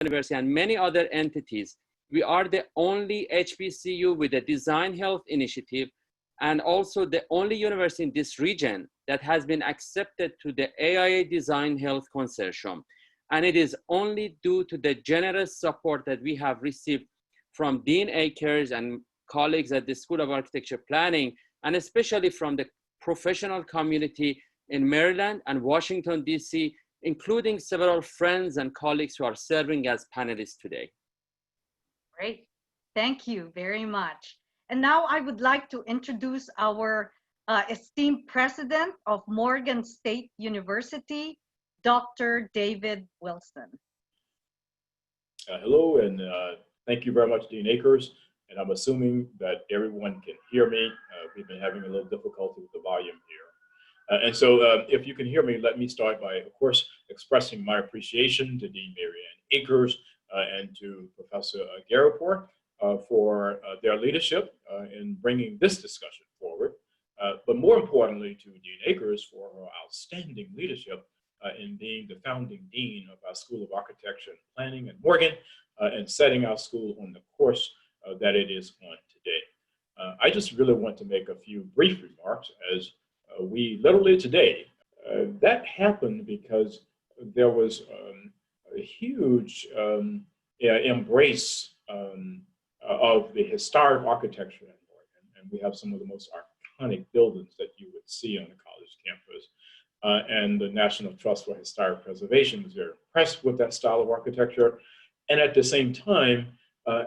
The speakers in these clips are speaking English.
University and many other entities, we are the only HBCU with a design health initiative, and also the only university in this region that has been accepted to the AIA Design Health Consortium. And it is only due to the generous support that we have received from Dean Akers and colleagues at the School of Architecture Planning, and especially from the professional community in Maryland and Washington, DC, including several friends and colleagues who are serving as panelists today. Great, thank you very much. And now I would like to introduce our esteemed president of Morgan State University, Dr. David Wilson. Hello, and thank you very much, Dean Akers. And I'm assuming that everyone can hear me. We've been having a little difficulty with the volume here. And so if you can hear me, let me start by, of course, expressing my appreciation to Dean Marianne Akers and to Professor Gharipour for their leadership in bringing this discussion forward. But more importantly, to Dean Akers for her outstanding leadership in being the founding dean of our School of Architecture and Planning at Morgan and setting our school on the course that it is on today. I just really want to make a few brief remarks as we literally today, that happened because there was a huge embrace of the historic architecture in Morgan, and we have some of the most iconic buildings that you would see on the college campus. And the National Trust for Historic Preservation was very impressed with that style of architecture. And at the same time,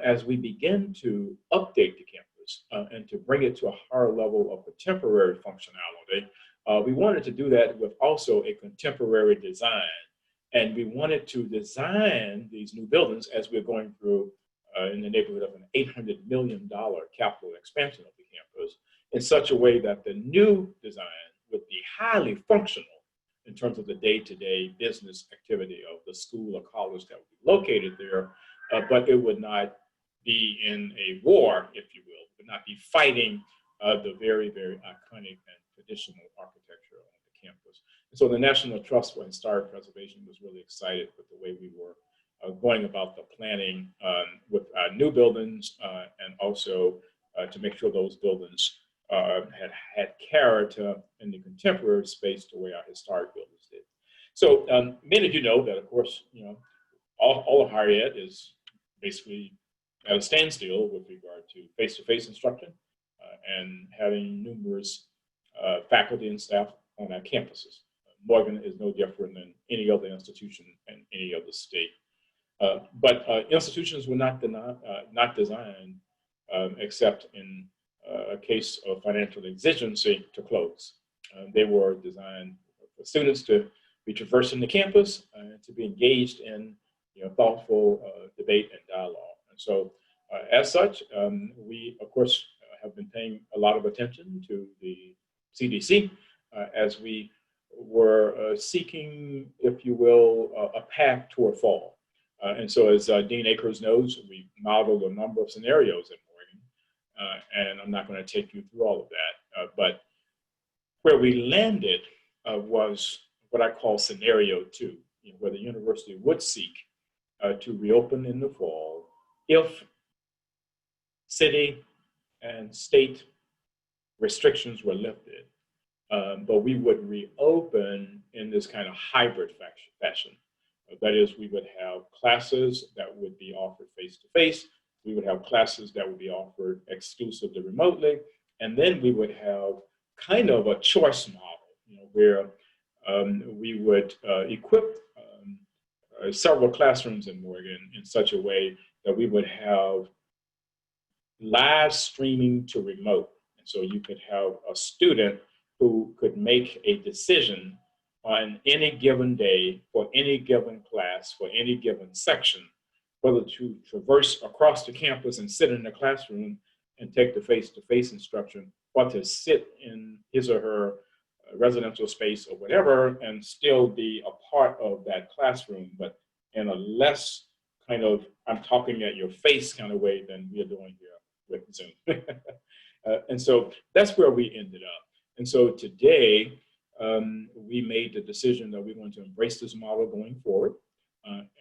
as we begin to update the campus and to bring it to a higher level of contemporary functionality, we wanted to do that with also a contemporary design. And we wanted to design these new buildings as we're going through in the neighborhood of an $800 million capital expansion of the campus in such a way that the new design would be highly functional in terms of the day-to-day business activity of the school or college that would be located there, but it would not be in a war, if you will, would not be fighting the very, very iconic and traditional architecture on the campus. And so the National Trust for Historic Preservation was really excited with the way we were going about the planning with our new buildings and also to make sure those buildings had character in the contemporary space the way our historic buildings did. So many of you know that, of course, you know, all of higher ed is basically at a standstill with regard to face-to-face instruction and having numerous faculty and staff on our campuses. Morgan is no different than any other institution in any other state. But institutions were not designed except in a case of financial exigency to close. They were designed for students to be traversing the campus and to be engaged in thoughtful debate and dialogue. And so as such, we, of course, have been paying a lot of attention to the CDC as we were seeking, if you will, a path toward fall. And so as Dean Akers knows, we modeled a number of scenarios at Morgan, and I'm not going to take you through all of that, but where we landed was what I call scenario 2, where the university would seek to reopen in the fall if city and state restrictions were lifted, but we would reopen in this kind of hybrid fashion. That is, we would have classes that would be offered face-to-face, we would have classes that would be offered exclusively remotely, and then we would have kind of a choice model, where we would equip several classrooms in Morgan in such a way that we would have live streaming to remote. And so you could have a student who could make a decision on any given day for any given class, for any given section, whether to traverse across the campus and sit in the classroom and take the face-to-face instruction, or to sit in his or her residential space or whatever and still be a part of that classroom, but in a less kind of, I'm talking at your face kind of way than we are doing here with Zoom. And so that's where we ended up. And so today, we made the decision that we want to embrace this model going forward.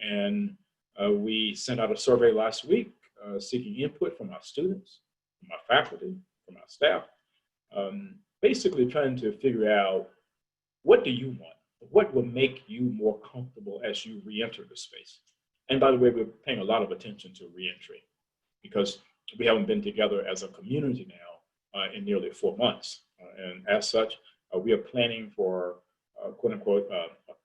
And We sent out a survey last week seeking input from our students, from our faculty, from our staff, basically trying to figure out, what do you want? What will make you more comfortable as you re-enter the space? And by the way, we're paying a lot of attention to re-entry because we haven't been together as a community now in nearly 4 months. And as such, we are planning for, quote unquote,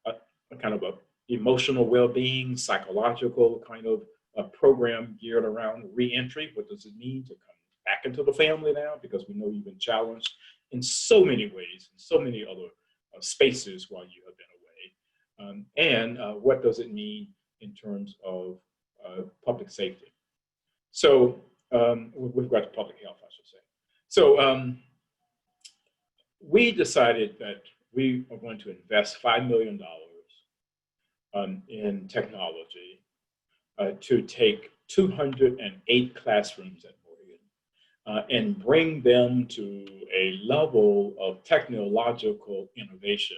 a kind of a emotional well-being, psychological kind of a program geared around re-entry. What does it mean to come back into the family now? Because we know you've been challenged in so many ways, in so many other spaces while you have been away. And what does it mean in terms of public safety? So, with regard to public health, I should say. So we decided that we are going to invest $5 million in technology to take 208 classrooms at Morgan and bring them to a level of technological innovation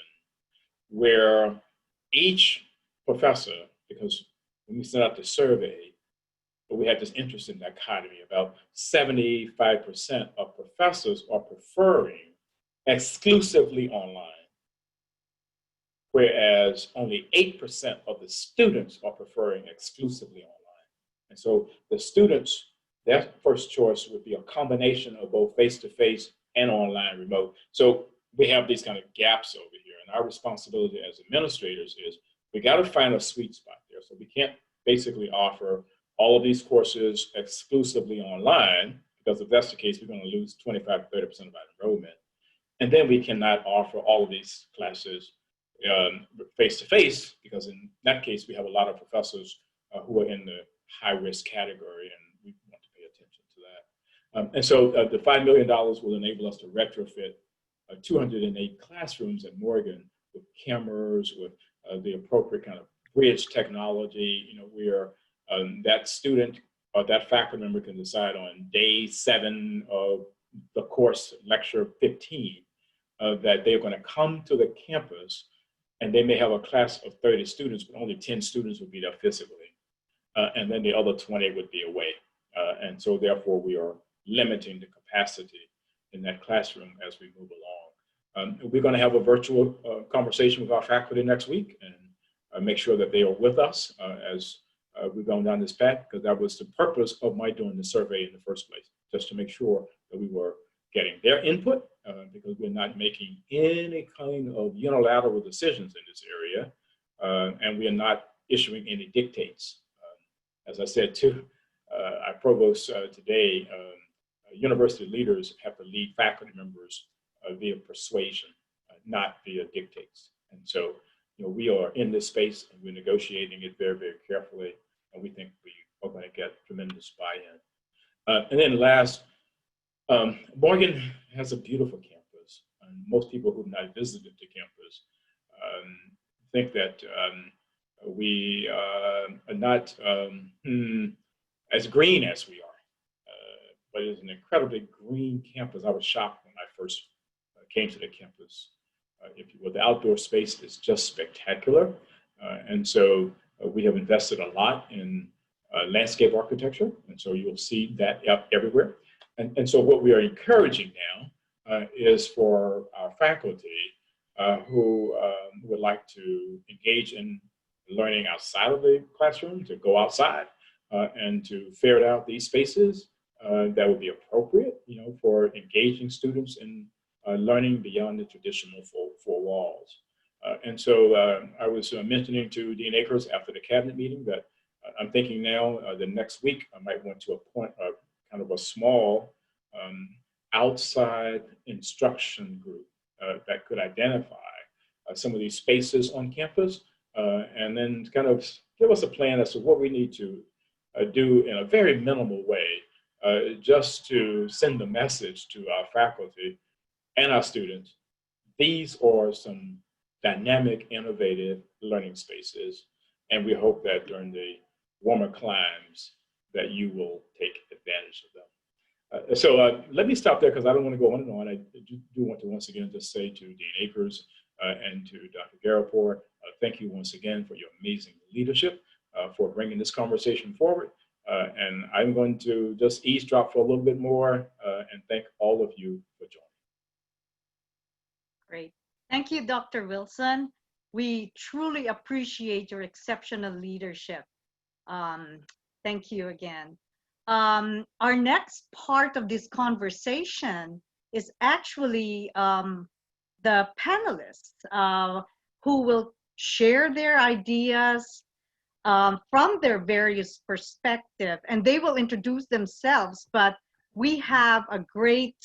where each professor, because when we sent out the survey, we had this interesting dichotomy. About 75% of professors are preferring exclusively online, whereas only 8% of the students are preferring exclusively online. And so the students, their first choice would be a combination of both face-to-face and online remote. So we have these kind of gaps over here, and our responsibility as administrators is we got to find a sweet spot there. So we can't basically offer all of these courses exclusively online, because if that's the case, we're going to lose 25 to 30% of our enrollment. And then we cannot offer all of these classes face-to-face, because in that case, we have a lot of professors who are in the high-risk category, and we want to pay attention to that. And so the $5 million will enable us to retrofit 208 classrooms at Morgan with cameras, with the appropriate kind of bridge technology. You know, where that student or that faculty member can decide on day 7 of the course, lecture 15, that they're going to come to the campus, and they may have a class of 30 students, but only 10 students would be there physically. And then the other 20 would be away. And so therefore we are limiting the capacity in that classroom as we move along. We're going to have a virtual conversation with our faculty next week and make sure that they are with us as we're going down this path, because that was the purpose of my doing the survey in the first place, just to make sure that we were getting their input, because we're not making any kind of unilateral decisions in this area, and we are not issuing any dictates. As I said to our provost today, university leaders have to lead faculty members via persuasion, not via dictates. And so, you know, we are in this space and we're negotiating it very, very carefully, and we think we are going to get tremendous buy-in. And then last, Morgan has a beautiful campus, and most people who've not visited the campus think that we are not as green as we are, but it's an incredibly green campus. I was shocked when I first came to the campus. If you will, the outdoor space is just spectacular, and so we have invested a lot in landscape architecture, and so you'll see that everywhere. And so what we are encouraging now is for our faculty who would like to engage in learning outside of the classroom to go outside and to ferret out these spaces that would be appropriate, you know, for engaging students in learning beyond the traditional four walls. And so I was mentioning to Dean Akers after the cabinet meeting that I'm thinking now the next week I might want to appoint a kind of a small outside instruction group that could identify some of these spaces on campus and then kind of give us a plan as to what we need to do in a very minimal way just to send the message to our faculty and our students. These are some dynamic, innovative learning spaces, and we hope that during the warmer climes that you will take advantage of them. So let me stop there because I don't want to go on and on. I do want to once again just say to Dean Akers and to Dr. Gharipour, thank you once again for your amazing leadership. for bringing this conversation forward. And I'm going to just eavesdrop for a little bit more and thank all of you for joining. Great. Thank you, Dr. Wilson. We truly appreciate your exceptional leadership. Thank you again. Our next part of this conversation is actually the panelists who will share their ideas from their various perspectives, and they will introduce themselves. But we have a great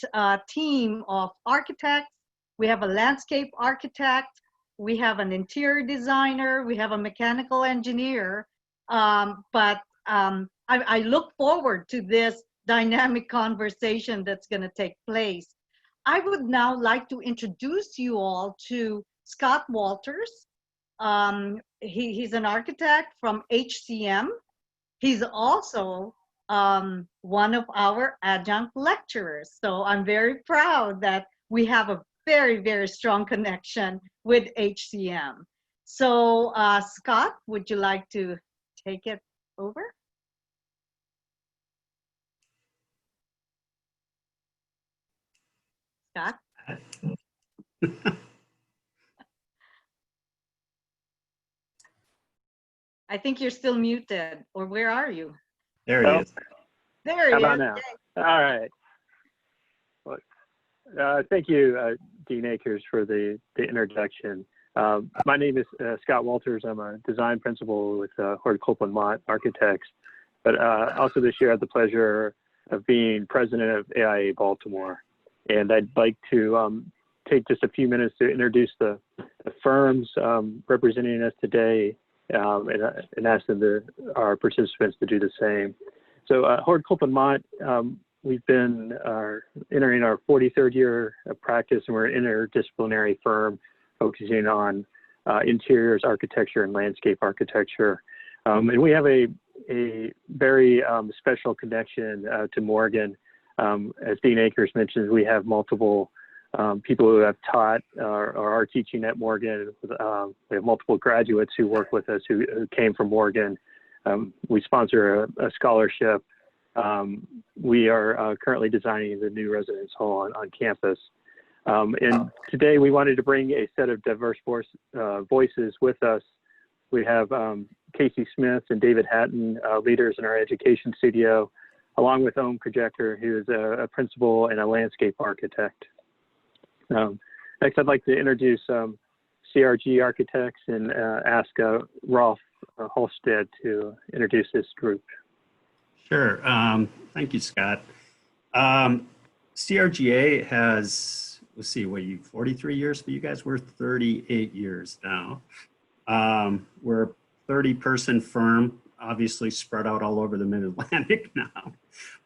team of architects. We have a landscape architect. We have an interior designer. We have a mechanical engineer. I look forward to this dynamic conversation that's going to take place. I would now like to introduce you all to Scott Walters. He's an architect from HCM. He's also one of our adjunct lecturers. So I'm very proud that we have a very, very strong connection with HCM. So Scott, would you like to take it over? Scott? I think you're still muted, or where are you? There he is. There he is. How about now? All right. Well, thank you, Dean Akers, for the introduction. My name is Scott Walters. I'm a design principal with Hord Coplan Architects, but also this year I had the pleasure of being president of AIABaltimore. And I'd like to take just a few minutes to introduce the firms representing us today and ask our participants to do the same. So Hord Coplan we've been entering our 43rd year of practice, and we're an interdisciplinary firm focusing on interiors architecture and landscape architecture. And we have a very special connection to Morgan. As Dean Akers mentioned, we have multiple people who have taught or are teaching at Morgan. We have multiple graduates who work with us who came from Morgan. We sponsor a scholarship. We are currently designing the new residence hall on campus. And today we wanted to bring a set of diverse voices with us. We have Casey Smith and David Hatton, leaders in our education studio, along with Khurjekar, who is a principal and a landscape architect. Next, I'd like to introduce CRGA architects and ask Rolf Haarstad to introduce this group. Sure. Thank you, Scott. CRGA has, let's see, 43 years for you guys? We're 38 years now. We're a 30-person firm, obviously spread out all over the Mid-Atlantic now.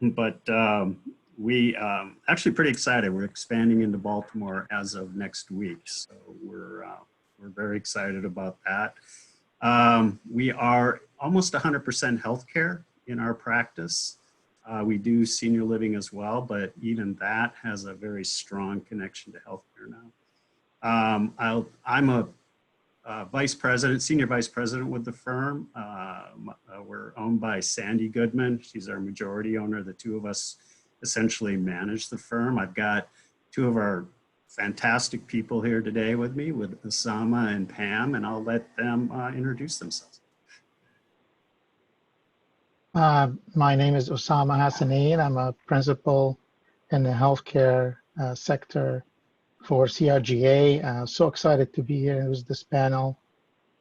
But we actually pretty excited. We're expanding into Baltimore as of next week. So we're very excited about that. We are almost 100% healthcare in our practice. We do senior living as well, but even that has a very strong connection to healthcare now. I'm a vice president, senior vice president with the firm. We're owned by Sandy Goodman. She's our majority owner. The two of us essentially manage the firm. I've got two of our fantastic people here today with me, with Usama and Pam, and I'll let them introduce themselves. My name is Usama Hassanein. I'm a principal in the healthcare sector for CRGA. So excited to be here with this panel.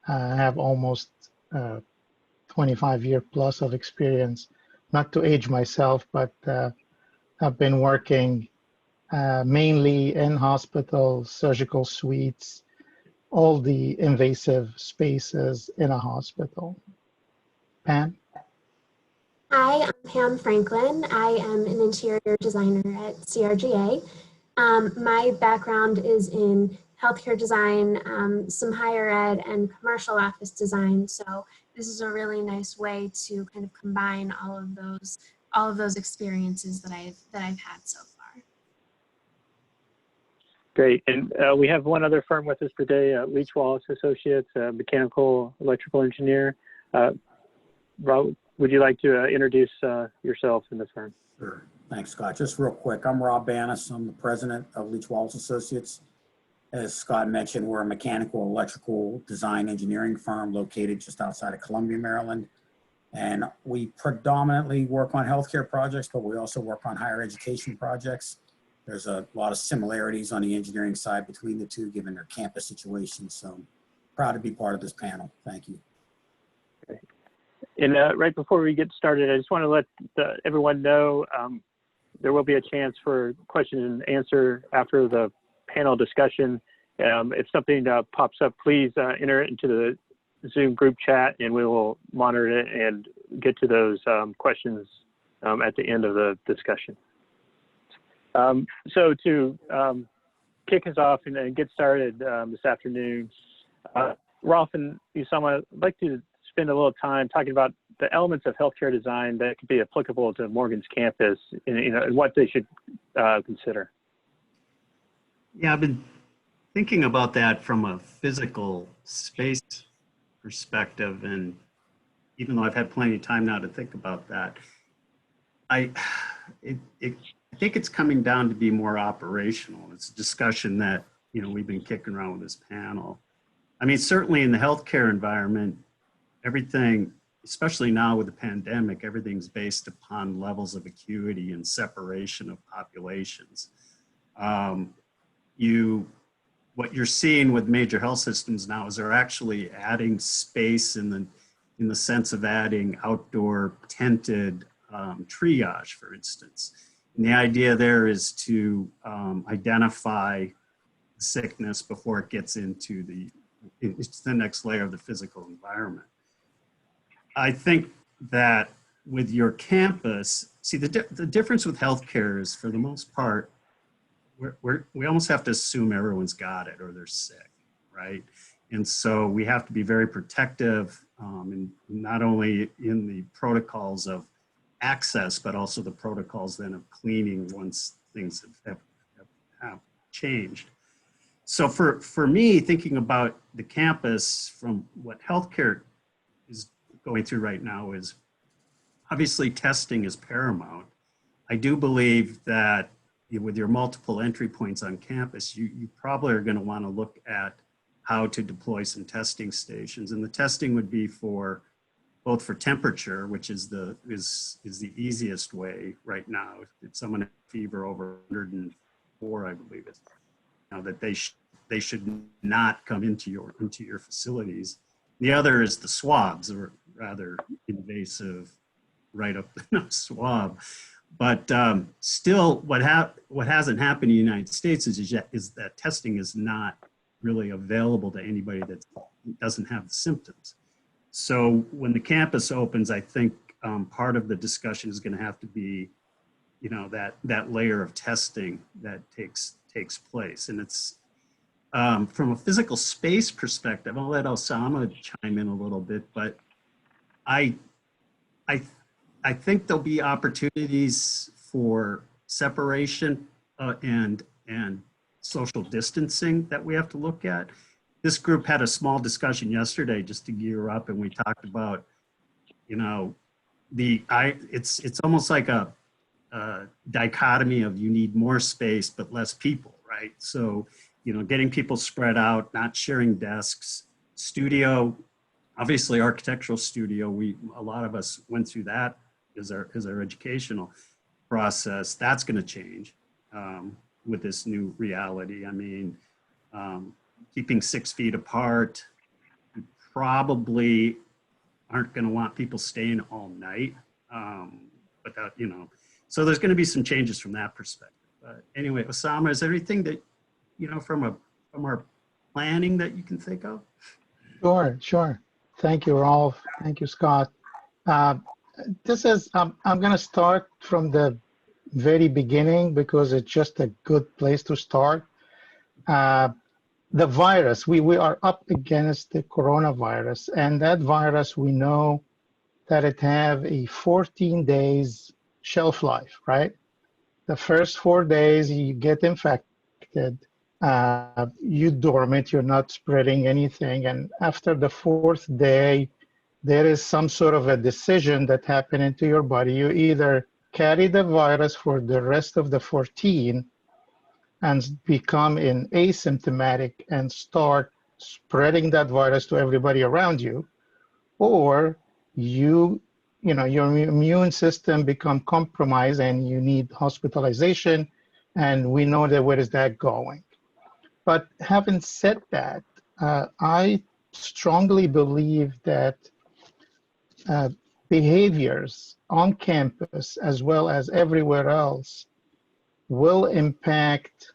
I have almost 25-year plus of experience, not to age myself, but I've been working mainly in hospitals, surgical suites, all the invasive spaces in a hospital. Pam? Hi, I'm Pam Franklin. I am an interior designer at CRGA. My background is in healthcare design, some higher ed and commercial office design. So this is a really nice way to kind of combine all of those experiences that I've had so far. Great, and we have one other firm with us today, Leach, Wallace Associates, mechanical electrical engineer. Rolf, would you like to introduce yourself and the firm? Sure. Thanks, Scott. Just real quick, I'm Rob Banas. I'm the president of Leach Wallace Associates. As Scott mentioned, we're a mechanical, electrical design engineering firm located just outside of Columbia, Maryland. And we predominantly work on healthcare projects, but we also work on higher education projects. There's a lot of similarities on the engineering side between the two, given their campus situation. So I'm proud to be part of this panel. Thank you. Okay. And right before we get started, I just want to let everyone know there will be a chance for question and answer after the panel discussion. If something pops up, please enter it into the Zoom group chat and we will monitor it and get to those questions at the end of the discussion. So to kick us off and get started this afternoon, Rolf and Usama, I'd like to spend a little time talking about the elements of healthcare design that could be applicable to Morgan's campus and what they should consider. Yeah, I've been thinking about that from a physical space perspective, and even though I've had plenty of time now to think about that, I think it's coming down to be more operational. It's a discussion that we've been kicking around with this panel. I mean, certainly in the healthcare environment, everything, especially now with the pandemic, everything's based upon levels of acuity and separation of populations. What you're seeing with major health systems now is they're actually adding space in the sense of adding outdoor tented triage, for instance. And the idea there is to identify sickness before it gets into the next layer of the physical environment. I think that with your campus, see the difference with healthcare is, for the most part, we almost have to assume everyone's got it or they're sick, right? And so we have to be very protective, and not only in the protocols of access, but also the protocols then of cleaning once things have changed. So for me, thinking about the campus from what healthcare is going through right now is obviously testing is paramount. I do believe that with your multiple entry points on campus, you probably are going to want to look at how to deploy some testing stations. And the testing would be both for temperature, which is the easiest way right now. If someone has fever over 104, I believe it, that they should not come into your facilities. The other is the swabs, or rather invasive, right up the nose swab. But still, what hasn't happened in the United States is that testing is not really available to anybody that doesn't have the symptoms. So when the campus opens, I think part of the discussion is going to have to be, that layer of testing that takes place. And it's from a physical space perspective. I'll let Usama chime in a little bit, but I think there'll be opportunities for separation and social distancing that we have to look at. This group had a small discussion yesterday just to gear up, and we talked about, it's almost like a dichotomy of you need more space but less people, right? So, getting people spread out, not sharing desks, studio, obviously architectural studio. A lot of us went through that as our educational process. That's going to change with this new reality. I mean, keeping 6 feet apart, you probably aren't going to want people staying all night. But that, so there's going to be some changes from that perspective. But anyway, Usama, is there anything that, from our planning that you can think of? Sure. Thank you, Rolf. Thank you, Scott. This is, I'm going to start from the very beginning because it's just a good place to start. The virus, we are up against the coronavirus, and that virus, we know that it have a 14 days shelf life, right? The first 4 days you get infected, you dormant, you're not spreading anything, and after the 4th day, there is some sort of a decision that happened into your body. You either carry the virus for the rest of the 14 and become asymptomatic and start spreading that virus to everybody around you, or your immune system become compromised and you need hospitalization, and we know that where is that going. But having said that, I strongly believe that behaviors on campus as well as everywhere else will impact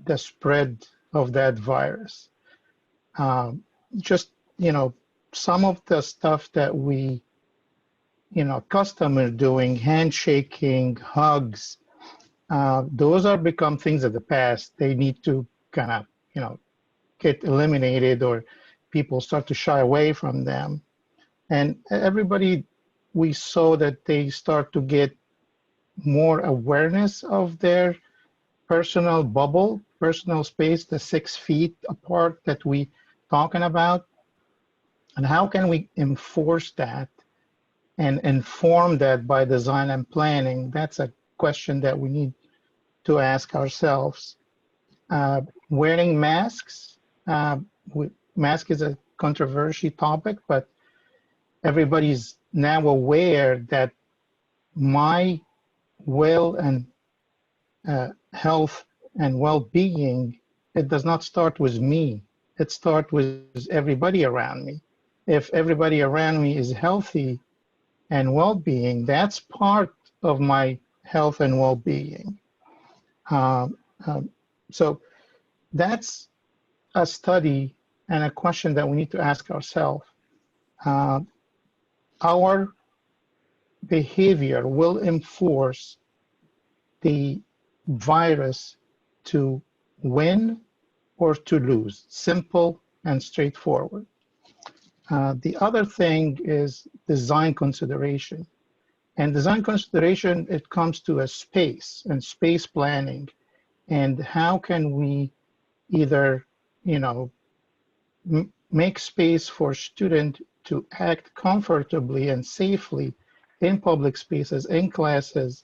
the spread of that virus. Just, some of the stuff that we, customers doing, handshaking, hugs, those are become things of the past. They need to kind of, get eliminated, or people start to shy away from them. And everybody, we saw that they start to get more awareness of their personal bubble, personal space, the 6 feet apart that we talking about. And how can we enforce that and inform that by design and planning? That's a question that we need to ask ourselves. Wearing masks, mask is a controversial topic, but everybody's now aware that my health and well-being, it does not start with me. It starts with everybody around me. If everybody around me is healthy and well-being, that's part of my health and well-being. So that's a study and a question that we need to ask ourselves. Our behavior will enforce the virus to win or to lose, simple and straightforward. The other thing is design consideration. And design consideration, it comes to a space and space planning. And how can we either, make space for students to act comfortably and safely in public spaces, in classes,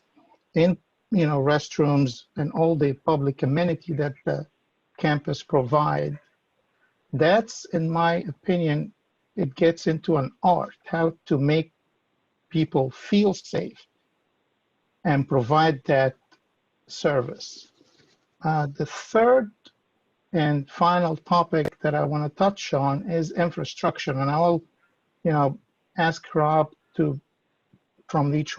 in restrooms, and all the public amenity that the campus provide. That's, in my opinion, it gets into an art, how to make people feel safe and provide that service. The third and final topic that I want to touch on is infrastructure, and I will, ask Rob from Leach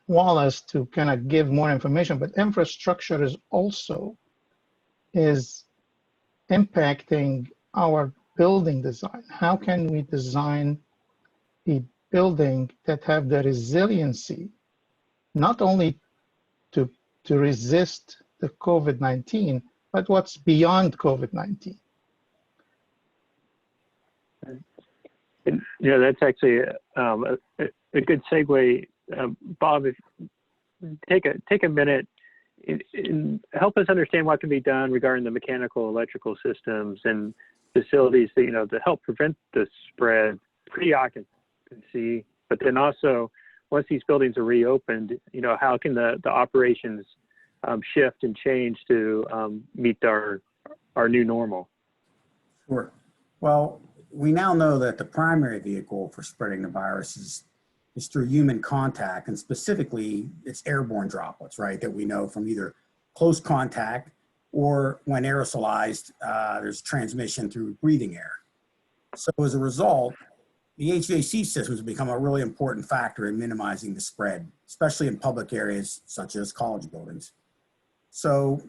Wallace to kind of give more information. But infrastructure is also impacting our building design. How can we design a building that have the resiliency, not only to resist the COVID-19, but what's beyond COVID-19? That's actually a good segue. Bob, if take a minute and help us understand what can be done regarding the mechanical, electrical systems and facilities that, to help prevent the spread pre-occupancy, but then also once these buildings are reopened, how can the operations shift and change to meet our new normal? Sure. Well, we now know that the primary vehicle for spreading the virus is through human contact, and specifically it's airborne droplets, right? That we know from either close contact or when aerosolized, there's transmission through breathing air. So as a result, the HVAC systems have become a really important factor in minimizing the spread, especially in public areas such as college buildings. So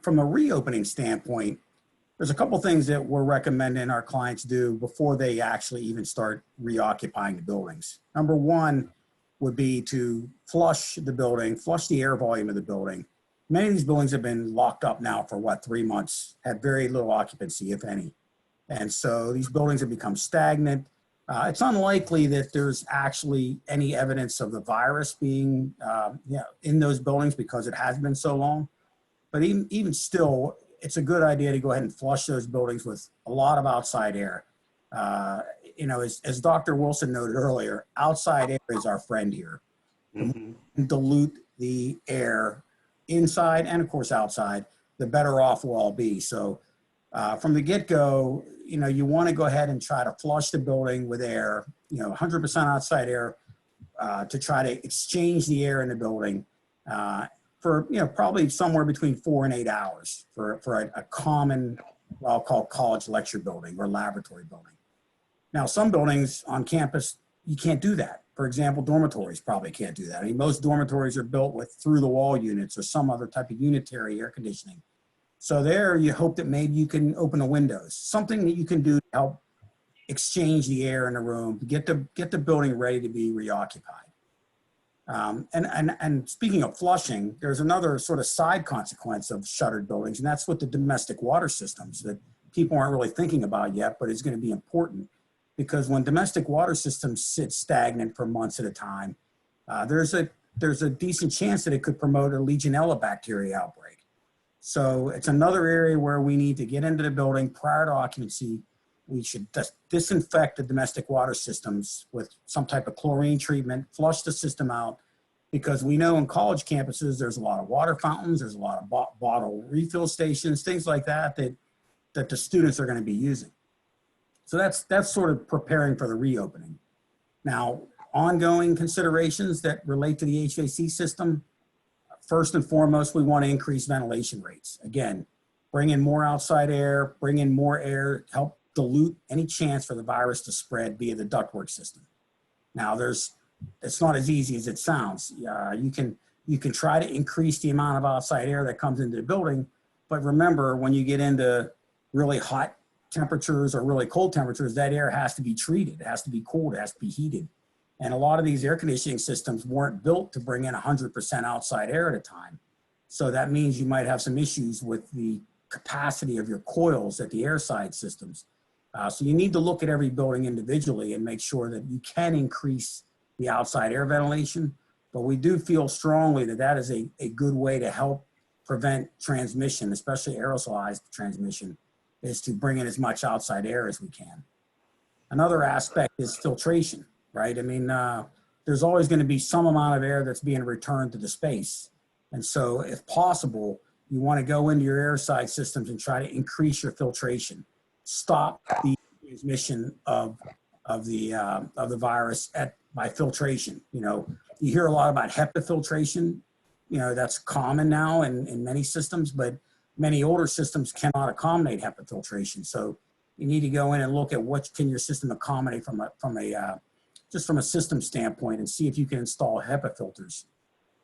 from a reopening standpoint, there's a couple things that we're recommending our clients do before they actually even start reoccupying the buildings. Number one would be to flush the building, flush the air volume of the building. Many of these buildings have been locked up now for 3 months, had very little occupancy, if any. And so these buildings have become stagnant. It's unlikely that there's actually any evidence of the virus being in those buildings because it has been so long. But even still, it's a good idea to go ahead and flush those buildings with a lot of outside air. you know, as Dr. Wilson noted earlier, outside air is our friend here. Mhm. Dilute the air inside and of course outside, the better off we'll all be. So from the get-go, you know, you want to go ahead and try to flush the building with air, you know, 100% outside air, to try to exchange the air in the building for, you know, probably somewhere between 4 and 8 hours for a common, what I'll call college lecture building or laboratory building. Now, some buildings on campus, you can't do that. For example, dormitories probably can't do that. I mean, most dormitories are built with through-the-wall units or some other type of unitary air conditioning. So there, you hope that maybe you can open the windows, something that you can do to help exchange the air in the room, get the building ready to be reoccupied. And speaking of flushing, there's another sort of side consequence of shuttered buildings, and that's with the domestic water systems that people aren't really thinking about yet, but it's going to be important because when domestic water systems sit stagnant for months at a time, there's a decent chance that it could promote a Legionella bacteria outbreak. So it's another area where we need to get into the building prior to occupancy. We should disinfect the domestic water systems with some type of chlorine treatment, flush the system out, because we know in college campuses, there's a lot of water fountains, there's a lot of bottle refill stations, things like that, that the students are going to be using. So that's sort of preparing for the reopening. Now, ongoing considerations that relate to the HVAC system, first and foremost, we want to increase ventilation rates. Again, bring in more outside air, bring in more air, help dilute any chance for the virus to spread via the ductwork system. Now, it's not as easy as it sounds. You can try to increase the amount of outside air that comes into the building, but remember, when you get into really hot temperatures or really cold temperatures, that air has to be treated. It has to be cooled. It has to be heated. And a lot of these air conditioning systems weren't built to bring in 100% outside air at a time. So that means you might have some issues with the capacity of your coils at the airside systems. So you need to look at every building individually and make sure that you can increase the outside air ventilation. But we do feel strongly that that is a good way to help prevent transmission, especially aerosolized transmission, is to bring in as much outside air as we can. Another aspect is filtration, right? I mean, there's always going to be some amount of air that's being returned to the space. And so if possible, you want to go into your airside systems and try to increase your filtration. Stop the transmission of the virus by filtration. You know, you hear a lot about HEPA filtration. You know, that's common now in many systems, but many older systems cannot accommodate HEPA filtration. So you need to go in and look at what can your system accommodate from a system standpoint and see if you can install HEPA filters.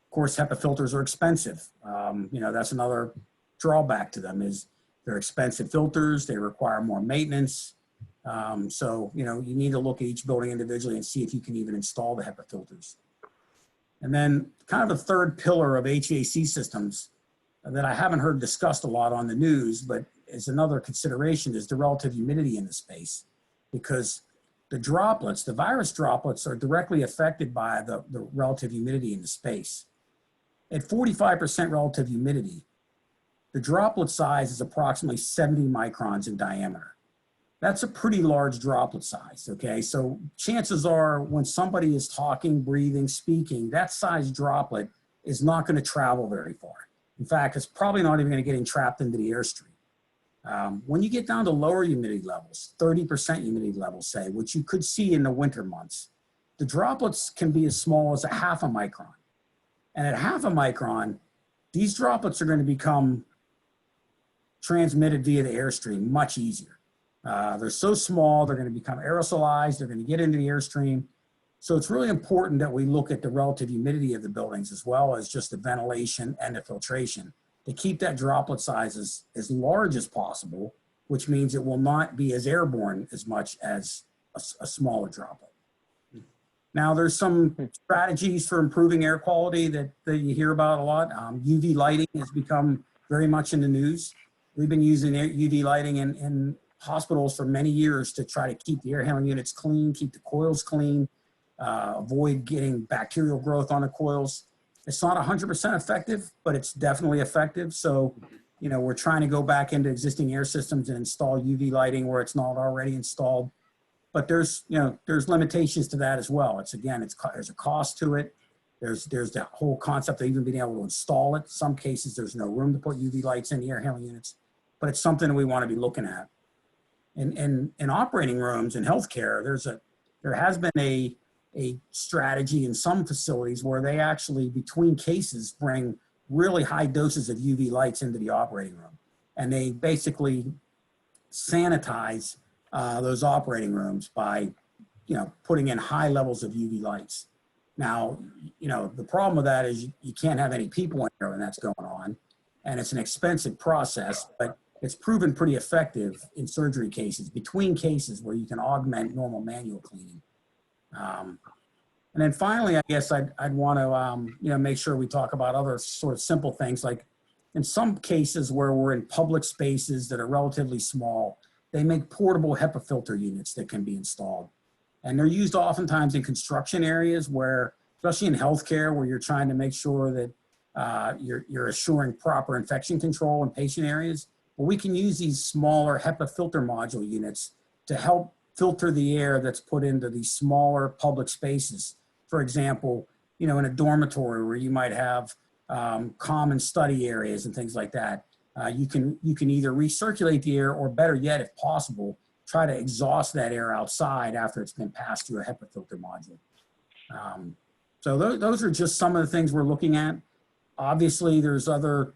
Of course, HEPA filters are expensive. You know, that's another drawback to them is they're expensive filters. They require more maintenance. So, you know, you need to look at each building individually and see if you can even install the HEPA filters. And then kind of the third pillar of HVAC systems that I haven't heard discussed a lot on the news, but is another consideration is the relative humidity in the space, because the droplets, the virus droplets are directly affected by the relative humidity in the space. At 45% relative humidity, the droplet size is approximately 70 microns in diameter. That's a pretty large droplet size, okay? So chances are when somebody is talking, breathing, speaking, that size droplet is not going to travel very far. In fact, it's probably not even going to get entrapped into the airstream. When you get down to lower humidity levels, 30% humidity levels, say, which you could see in the winter months, the droplets can be as small as a half a micron. And at half a micron, these droplets are going to become transmitted via the airstream much easier. They're so small, they're going to become aerosolized, they're going to get into the airstream. So it's really important that we look at the relative humidity of the buildings as well as just the ventilation and the filtration to keep that droplet size as large as possible, which means it will not be as airborne as much as a smaller droplet. Now, there's some strategies for improving air quality that you hear about a lot. UV lighting has become very much in the news. We've been using UV lighting in hospitals for many years to try to keep the air handling units clean, keep the coils clean, avoid getting bacterial growth on the coils. It's not 100% effective, but it's definitely effective. So, you know, we're trying to go back into existing air systems and install UV lighting where it's not already installed. but there's limitations to that as well. There's a cost to it. There's the whole concept of even being able to install it. In some cases, there's no room to put UV lights in the air handling units, but it's something that we want to be looking at. In operating rooms in healthcare, there has been a strategy in some facilities where they actually, between cases, bring really high doses of UV lights into the operating room. And they basically sanitize those operating rooms by, putting in high levels of UV lights. Now, the problem with that is you can't have any people in there when that's going on. And it's an expensive process, but it's proven pretty effective in surgery cases, between cases where you can augment normal manual cleaning. And then finally, I guess I'd want to, make sure we talk about other sort of simple things, like in some cases where we're in public spaces that are relatively small, they make portable HEPA filter units that can be installed. And they're used oftentimes in construction areas where, especially in healthcare, where you're trying to make sure that you're assuring proper infection control in patient areas. Well, we can use these smaller HEPA filter module units to help filter the air that's put into these smaller public spaces. For example, in a dormitory where you might have common study areas and things like that. You can either recirculate the air, or better yet, if possible, try to exhaust that air outside after it's been passed through a HEPA filter module. So those are just some of the things we're looking at. Obviously, there's other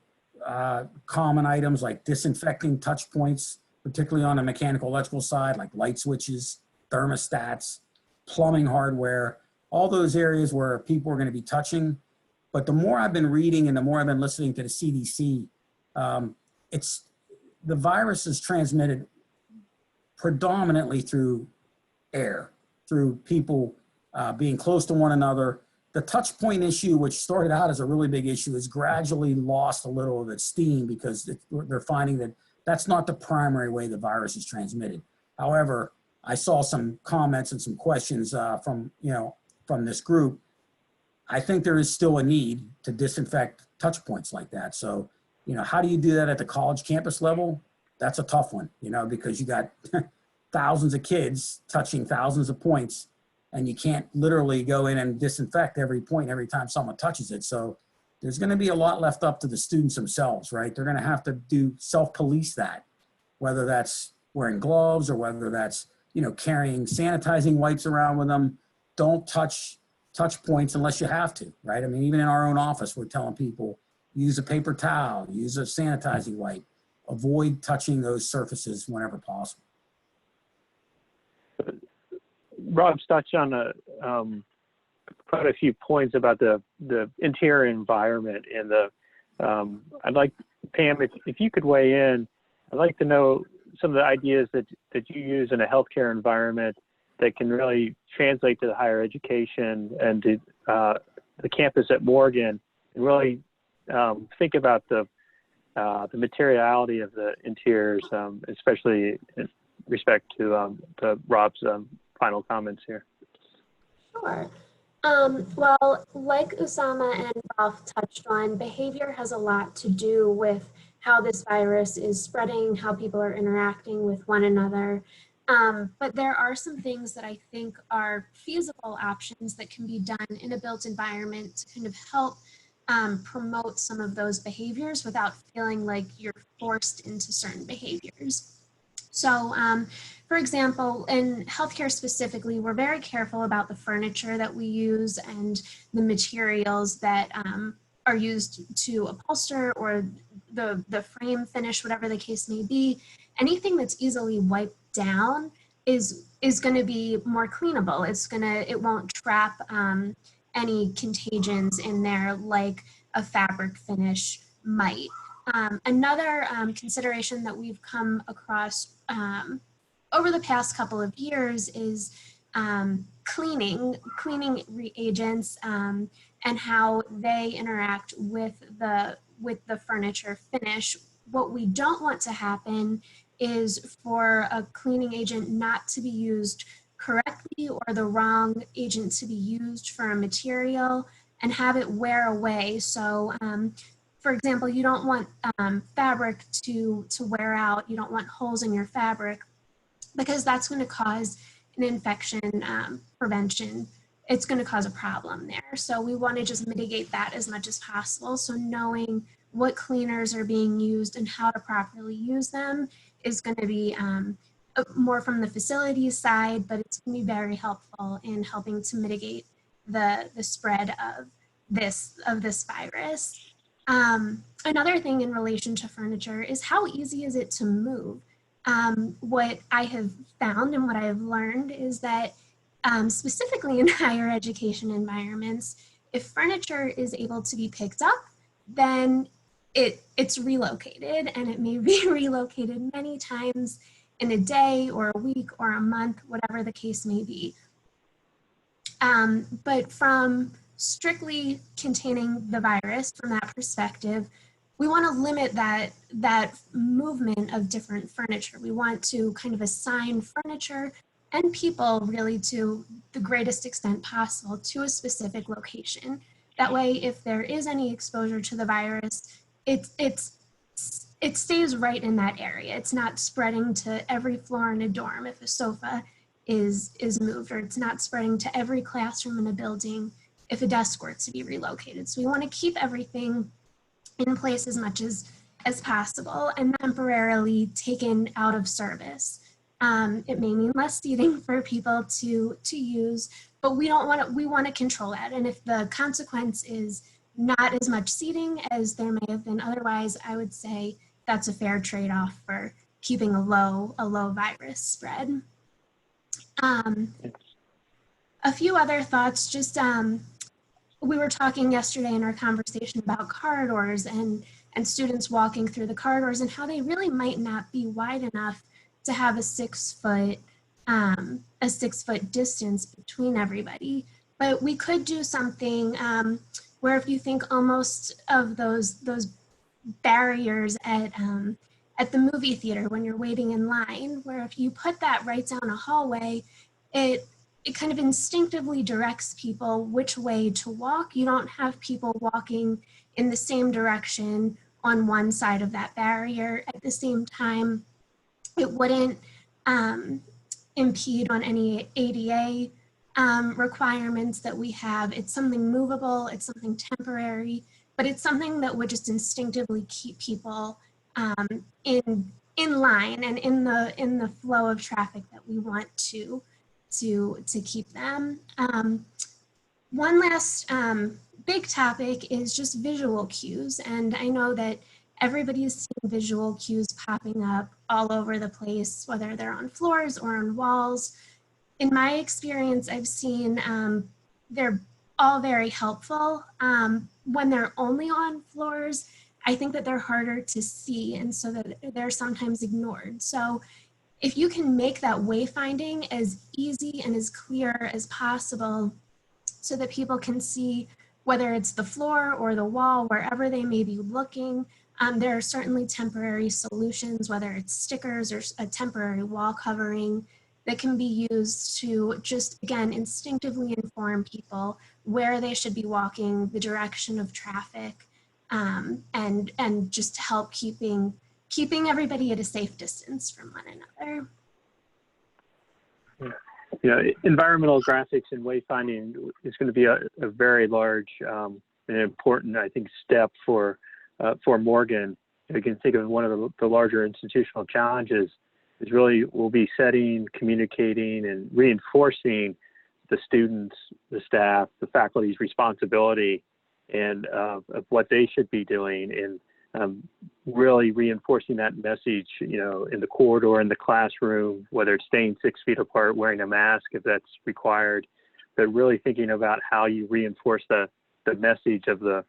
common items like disinfecting touch points, particularly on the mechanical electrical side, like light switches, thermostats, plumbing hardware, all those areas where people are going to be touching. But the more I've been reading and the more I've been listening to the CDC, the virus is transmitted predominantly through air, through people being close to one another. The touch point issue, which started out as a really big issue, has gradually lost a little of its steam because they're finding that that's not the primary way the virus is transmitted. However, I saw some comments and some questions from this group. I think there is still a need to disinfect touch points like that. So, how do you do that at the college campus level? That's a tough one, because you got thousands of kids touching thousands of points, and you can't literally go in and disinfect every point every time someone touches it. So there's going to be a lot left up to the students themselves, right? They're going to have to self-police that, whether that's wearing gloves or whether that's, carrying sanitizing wipes around with them. Don't touch points unless you have to, right? I mean, even in our own office, we're telling people, use a paper towel, use a sanitizing wipe, avoid touching those surfaces whenever possible. Rob's touched on quite a few points about the interior environment and I'd like, Pam, if you could weigh in, I'd like to know some of the ideas that you use in a healthcare environment that can really translate to the higher education and to the campus at Morgan, and really think about the materiality of the interiors, especially in respect to Rob's final comments here. Sure. Well, like Usama and Rolf touched on, behavior has a lot to do with how this virus is spreading, how people are interacting with one another. But there are some things that I think are feasible options that can be done in a built environment to kind of help promote some of those behaviors without feeling like you're forced into certain behaviors. So, for example, in healthcare specifically, we're very careful about the furniture that we use and the materials that are used to upholster or the frame finish, whatever the case may be. Anything that's easily wiped down is going to be more cleanable. It won't trap any contagions in there like a fabric finish might. Another consideration that we've come across over the past couple of years is cleaning reagents and how they interact with the furniture finish. What we don't want to happen is for a cleaning agent not to be used correctly or the wrong agent to be used for a material and have it wear away. So for example, you don't want fabric to wear out. You don't want holes in your fabric because that's going to cause an infection prevention, it's going to cause a problem there. So we want to just mitigate that as much as possible. So knowing what cleaners are being used and how to properly use them is going to be more from the facilities side, but it's going to be very helpful in helping to mitigate the spread of this virus. Another thing in relation to furniture is how easy is it to move? What I have found and what I have learned is that specifically in higher education environments, if furniture is able to be picked up, then it's relocated, and it may be relocated many times in a day or a week or a month, whatever the case may be. But from strictly containing the virus, from that perspective, we want to limit that movement of different furniture. We want to kind of assign furniture and people really to the greatest extent possible to a specific location. That way, if there is any exposure to the virus, it stays right in that area. It's not spreading to every floor in a dorm if a sofa is moved, or it's not spreading to every classroom in a building if a desk were to be relocated. So we want to keep everything in place as much as possible and temporarily taken out of service. It may mean less seating for people to use, but we want to control that. And if the consequence is not as much seating as there may have been otherwise, I would say that's a fair trade-off for keeping a low virus spread. A few other thoughts, just we were talking yesterday in our conversation about corridors and students walking through the corridors and how they really might not be wide enough to have a 6 foot distance between everybody. But we could do something where, if you think almost of those barriers at the movie theater when you're waiting in line, where if you put that right down a hallway, it kind of instinctively directs people which way to walk. You don't have people walking in the same direction on one side of that barrier. At the same time, it wouldn't impede on any ADA requirements that we have. It's something movable, it's something temporary, but it's something that would just instinctively keep people in line and in the flow of traffic that we want to keep them. One last big topic is just visual cues, and I know that everybody's seen visual cues popping up all over the place, whether they're on floors or on walls. In my experience, I've seen they're all very helpful. When they're only on floors, I think that they're harder to see, and so that they're sometimes ignored. So if you can make that wayfinding as easy and as clear as possible so that people can see whether it's the floor or the wall, wherever they may be looking, there are certainly temporary solutions, whether it's stickers or a temporary wall covering, that can be used to just, again, instinctively inform people where they should be walking, the direction of traffic, and just help keeping everybody at a safe distance from one another. Yeah, environmental graphics and wayfinding is going to be a very large and important, I think, step for Morgan. You can think of one of the larger institutional challenges is really we'll be setting, communicating, and reinforcing the students, the staff, the faculty's responsibility and of what they should be doing, and really reinforcing that message, you know, in the corridor, in the classroom, whether it's staying 6 feet apart, wearing a mask if that's required, but really thinking about how you reinforce the message of the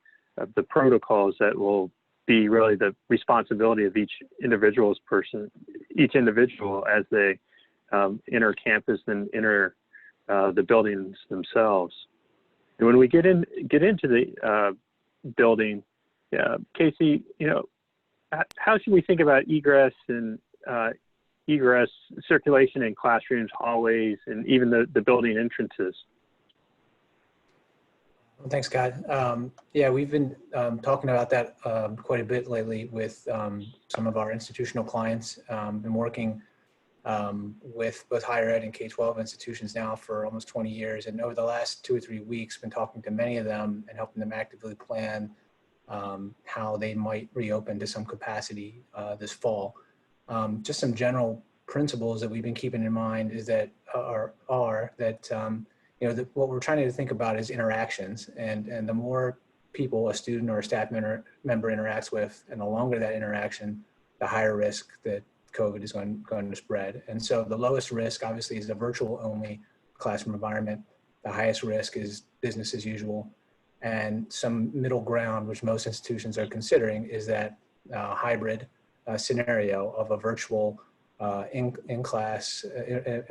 protocols that will be really the responsibility of each individual as they enter campus and enter the buildings themselves. And when we get into the building, Casey, you know, how should we think about egress and egress circulation in classrooms, hallways, and even the building entrances? Well, thanks, Scott. Yeah, we've been talking about that quite a bit lately with some of our institutional clients. Been working with both higher ed and K-12 institutions now for almost 20 years. And over the last 2 or 3 weeks, been talking to many of them and helping them actively plan how they might reopen to some capacity this fall. Just some general principles that we've been keeping in mind is that what we're trying to think about is interactions, and the more people a student or a staff member interacts with, and the longer that interaction, the higher risk that COVID is going to spread. And so the lowest risk obviously is a virtual only classroom environment. The highest risk is business as usual. And some middle ground, which most institutions are considering, is that hybrid scenario of a virtual in-class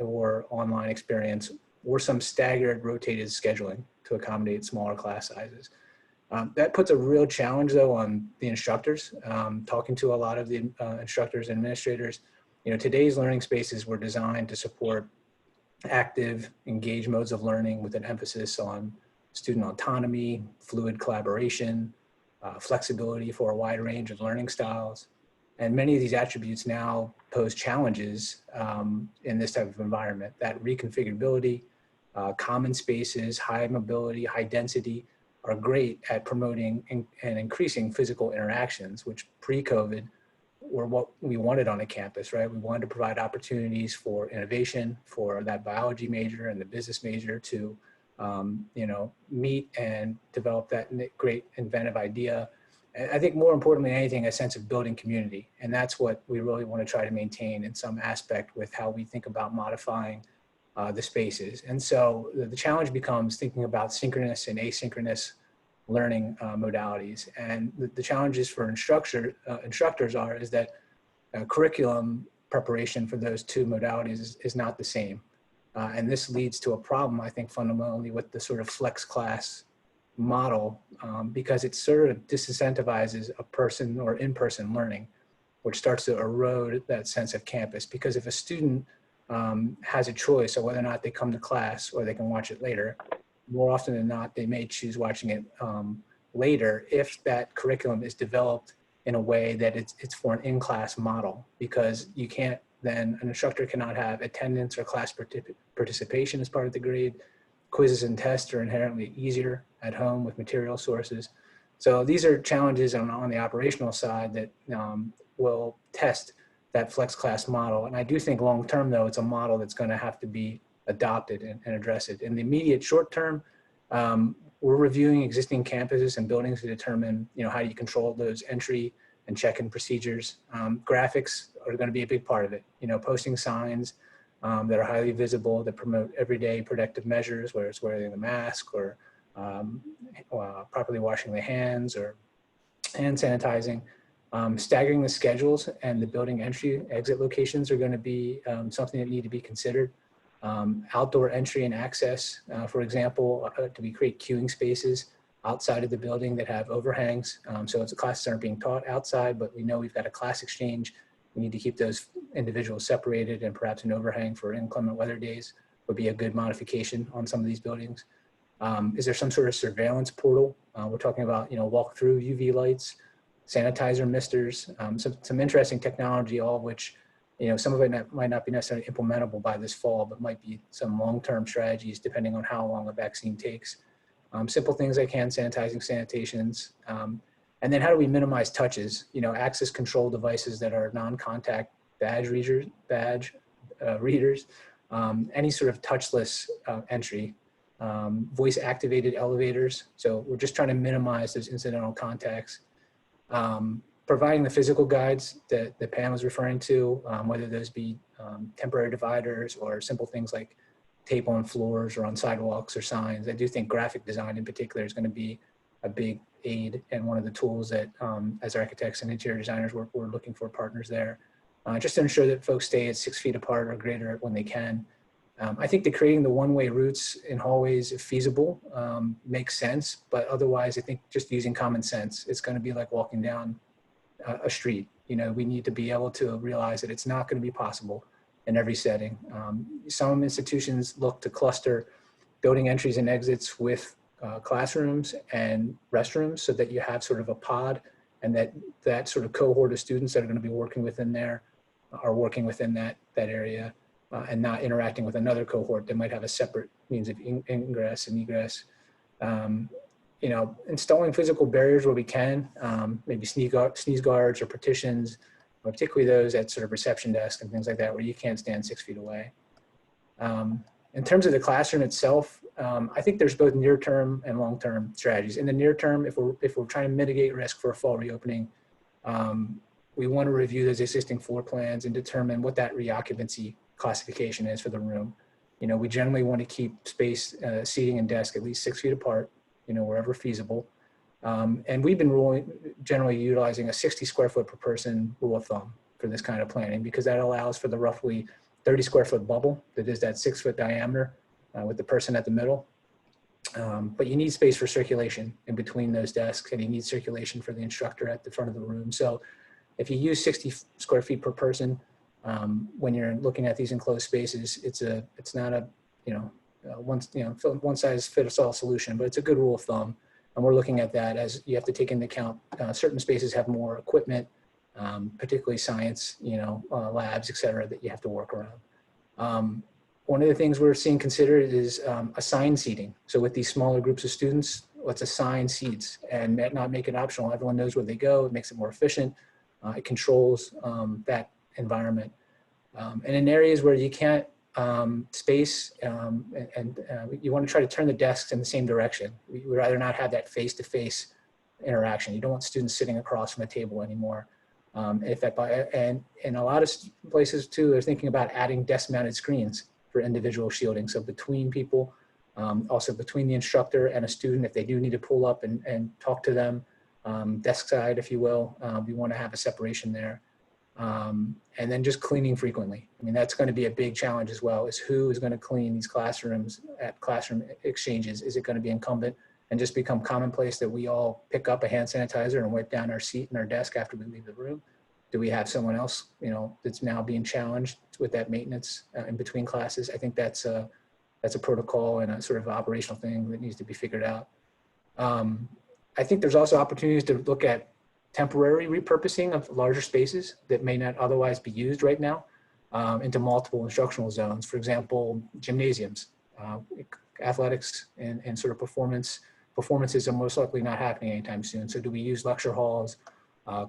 or online experience, or some staggered rotated scheduling to accommodate smaller class sizes. That puts a real challenge though on the instructors. Talking to a lot of the instructors and administrators, today's learning spaces were designed to support active, engaged modes of learning with an emphasis on student autonomy, fluid collaboration, flexibility for a wide range of learning styles. And many of these attributes now pose challenges in this type of environment. That reconfigurability, common spaces, high mobility, high density are great at promoting and increasing physical interactions, which pre-COVID were what we wanted on a campus, right? We wanted to provide opportunities for innovation for that biology major and the business major to meet and develop that great inventive idea. And I think more importantly than anything, a sense of building community. And that's what we really want to try to maintain in some aspect with how we think about modifying the spaces. And so the challenge becomes thinking about synchronous and asynchronous learning modalities. And the challenges for instructors is that curriculum preparation for those two modalities is not the same. And this leads to a problem, I think, fundamentally with the sort of flex class model, because it sort of disincentivizes a person or in-person learning, which starts to erode that sense of campus. Because if a student has a choice of whether or not they come to class or they can watch it later, more often than not, they may choose watching it later if that curriculum is developed in a way that it's for an in-class model, because you can't then, an instructor cannot have attendance or class participation as part of the grade. Quizzes and tests are inherently easier at home with material sources. So these are challenges on the operational side that will test that flex class model. And I do think long-term though, it's a model that's gonna have to be adopted and address it. In the immediate short term, we're reviewing existing campuses and buildings to determine how you control those entry and check-in procedures. Graphics are going to be a big part of it. Posting signs that are highly visible, that promote everyday protective measures, whether it's wearing a mask or properly washing the hands or hand sanitizing. Staggering the schedules and the building entry exit locations are going to be something that need to be considered. Outdoor entry and access, for example, do we create queuing spaces outside of the building that have overhangs? So the classes aren't being taught outside, but we know we've got a class exchange. We need to keep those individuals separated, and perhaps an overhang for inclement weather days would be a good modification on some of these buildings. Is there some sort of surveillance portal? We're talking about, walk-through UV lights, sanitizer misters, some interesting technology, all of which, some of it might not be necessarily implementable by this fall, but might be some long-term strategies depending on how long a vaccine takes. Simple things like hand sanitizing, sanitations, and then how do we minimize touches? Access control devices that are non-contact badge readers, any sort of touchless entry, voice activated elevators. So we're just trying to minimize those incidental contacts. Providing the physical guides that Pam was referring to, whether those be temporary dividers or simple things like tape on floors or on sidewalks or signs. I do think graphic design in particular is going to be a big aid and one of the tools that as architects and interior designers, we're looking for partners there. Just to ensure that folks stay at 6 feet apart or greater when they can. I think that creating the one-way routes in hallways, if feasible, makes sense, but otherwise I think just using common sense, it's going to be like walking down a street. We need to be able to realize that it's not going to be possible in every setting. Some institutions look to cluster building entries and exits with classrooms and restrooms so that you have sort of a pod, and that sort of cohort of students that are going to be working within there are working within that area and not interacting with another cohort that might have a separate means of ingress and egress. You know, installing physical barriers where we can, maybe sneeze guards or partitions, particularly those at sort of reception desks and things like that where you can't stand 6 feet away. In terms of the classroom itself, I think there's both near-term and long-term strategies. In the near term, if we're trying to mitigate risk for a fall reopening, we want to review those existing floor plans and determine what that reoccupancy classification is for the room. You know, we generally want to keep space, seating and desk at least 6 feet apart, you know, wherever feasible. And we've been generally utilizing a 60 square foot per person rule of thumb for this kind of planning, because that allows for the roughly 30 square foot bubble that is that 6 foot diameter with the person at the middle. But you need space for circulation in between those desks, and you need circulation for the instructor at the front of the room. So if you use 60 square feet per person, when you're looking at these enclosed spaces, it's not a, one size fits all solution, but it's a good rule of thumb. And we're looking at that as you have to take into account certain spaces have more equipment, particularly science, labs, et cetera, that you have to work around. One of the things we're seeing considered is assigned seating. So with these smaller groups of students, let's assign seats and not make it optional. Everyone knows where they go. It makes it more efficient. It controls that environment. And in areas where you can't space and you want to try to turn the desks in the same direction. We would rather not have that face-to-face interaction. You don't want students sitting across from a table anymore. And in a lot of places too, they're thinking about adding desk-mounted screens for individual shielding. So between people, also between the instructor and a student, if they do need to pull up and talk to them, desk side, if you will, we want to have a separation there. And then just cleaning frequently. I mean, that's going to be a big challenge as well, is who is going to clean these classrooms at classroom exchanges? Is it going to be incumbent and just become commonplace that we all pick up a hand sanitizer and wipe down our seat and our desk after we leave the room? Do we have someone else, that's now being challenged with that maintenance in between classes? I think that's a protocol and a sort of operational thing that needs to be figured out. I think there's also opportunities to look at temporary repurposing of larger spaces that may not otherwise be used right now into multiple instructional zones. For example, gymnasiums, athletics and sort of performances are most likely not happening anytime soon. So do we use lecture halls,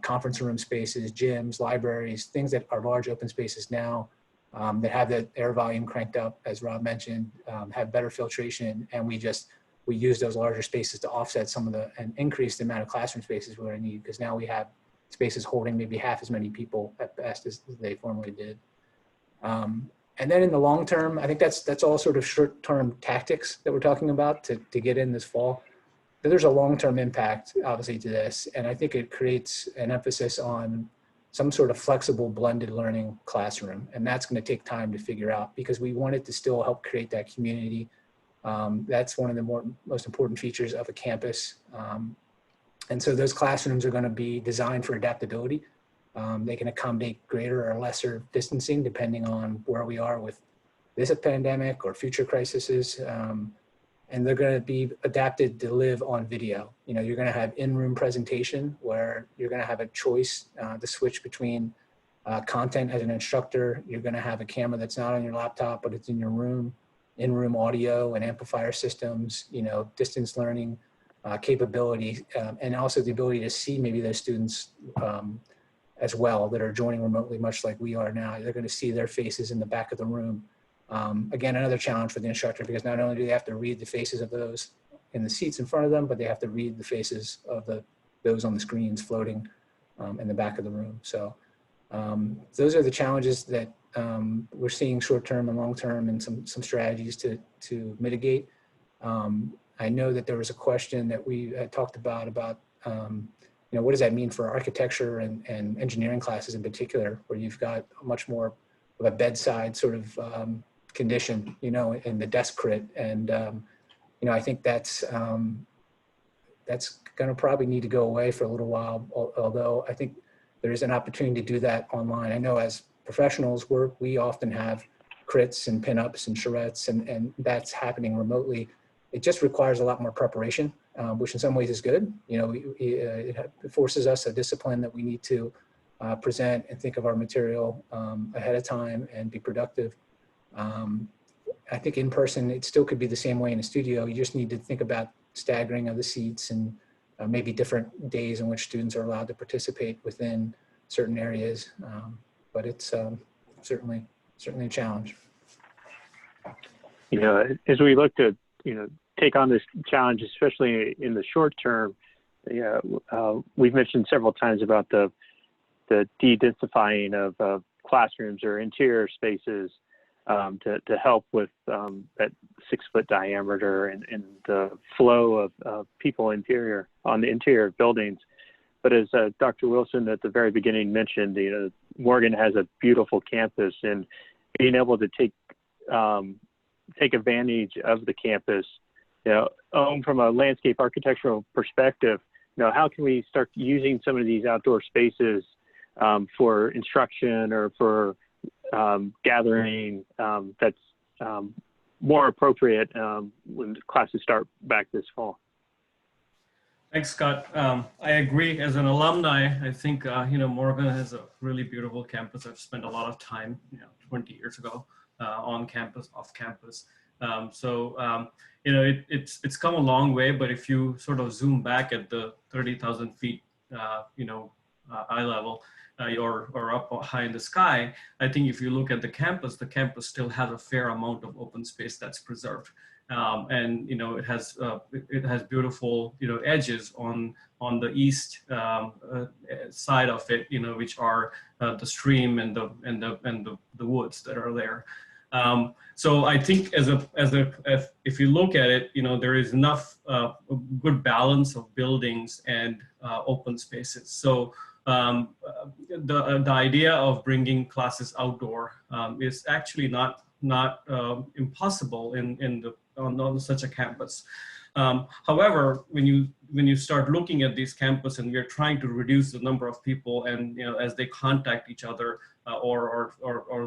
conference room spaces, gyms, libraries, things that are large open spaces now that have the air volume cranked up, as Rob mentioned, have better filtration, and we use those larger spaces to offset some of and increase the amount of classroom spaces we're going to need, because now we have spaces holding maybe half as many people at best as they formerly did. And then in the long term, I think that's all sort of short-term tactics that we're talking about to get in this fall. But there's a long-term impact, obviously, to this, and I think it creates an emphasis on some sort of flexible blended learning classroom, and that's going to take time to figure out, because we want it to still help create that community. That's one of the most important features of a campus. And so those classrooms are going to be designed for adaptability. They can accommodate greater or lesser distancing depending on where we are with this pandemic or future crises. And they're going to be adapted to live on video. You're going to have in-room presentation where you're going to have a choice to switch between content as an instructor. You're going to have a camera that's not on your laptop, but it's in your room. In-room audio and amplifier systems, distance learning capability, and also the ability to see maybe those students as well that are joining remotely, much like we are now. They're going to see their faces in the back of the room. Again, another challenge for the instructor, because not only do they have to read the faces of those in the seats in front of them, but they have to read the faces of those on the screens floating in the back of the room. So those are the challenges that we're seeing short-term and long-term, and some strategies to mitigate. I know that there was a question that we had talked about what does that mean for architecture and engineering classes in particular, where you've got much more of a bedside sort of condition, in the desk crit. And, I think that's going to probably need to go away for a little while, although I think there is an opportunity to do that online. I know as professionals, we often have crits and pinups and charrettes, and that's happening remotely. It just requires a lot more preparation, which in some ways is good. It forces us a discipline that we need to present and think of our material ahead of time and be productive. I think in person, it still could be the same way in a studio. You just need to think about staggering of the seats and maybe different days in which students are allowed to participate within certain areas. But it's certainly a challenge. You know, as we look to, you know, take on this challenge, especially in the short term, we've mentioned several times about the de-densifying of classrooms or interior spaces to help with that 6-foot diameter and the flow of people on the interior of buildings. But as Dr. Wilson at the very beginning mentioned, you know, Morgan has a beautiful campus, and being able to take advantage of the campus, you know, from a landscape architectural perspective, you know, how can we start using some of these outdoor spaces for instruction or for gathering that's more appropriate when classes start back this fall? Thanks, Scott. I agree. As an alumni, I think, you know, Morgan has a really beautiful campus. I've spent a lot of time, you know, 20 years ago on campus, off campus. You know, it's come a long way, but if you sort of zoom back at the 30,000 feet, you know, eye level, or up high in the sky, I think if you look at the campus still has a fair amount of open space that's preserved. And you know, it has beautiful, you know, edges on the east side of it, you know, which are the stream and the woods that are there. So I think if you look at it, you know, there is enough good balance of buildings and open spaces. So the idea of bringing classes outdoor is actually not impossible on such a campus. However, when you start looking at these campuses and we're trying to reduce the number of people, and you know, as they contact each other or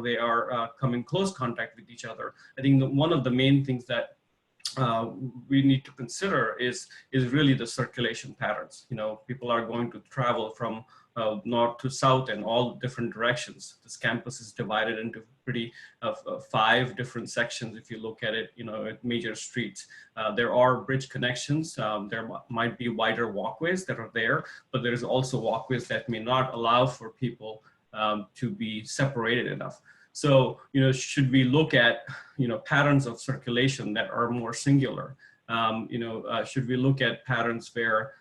they are come in close contact with each other, I think one of the main things that we need to consider is really the circulation patterns. You know, people are going to travel from north to south in all different directions. This campus is divided into pretty 5 different sections if you look at it, you know, at major streets. There are bridge connections. There might be wider walkways that are there, but there's also walkways that may not allow for people to be separated enough. So, you know, should we look at, you know, patterns of circulation that are more singular? You know, should we look at patterns where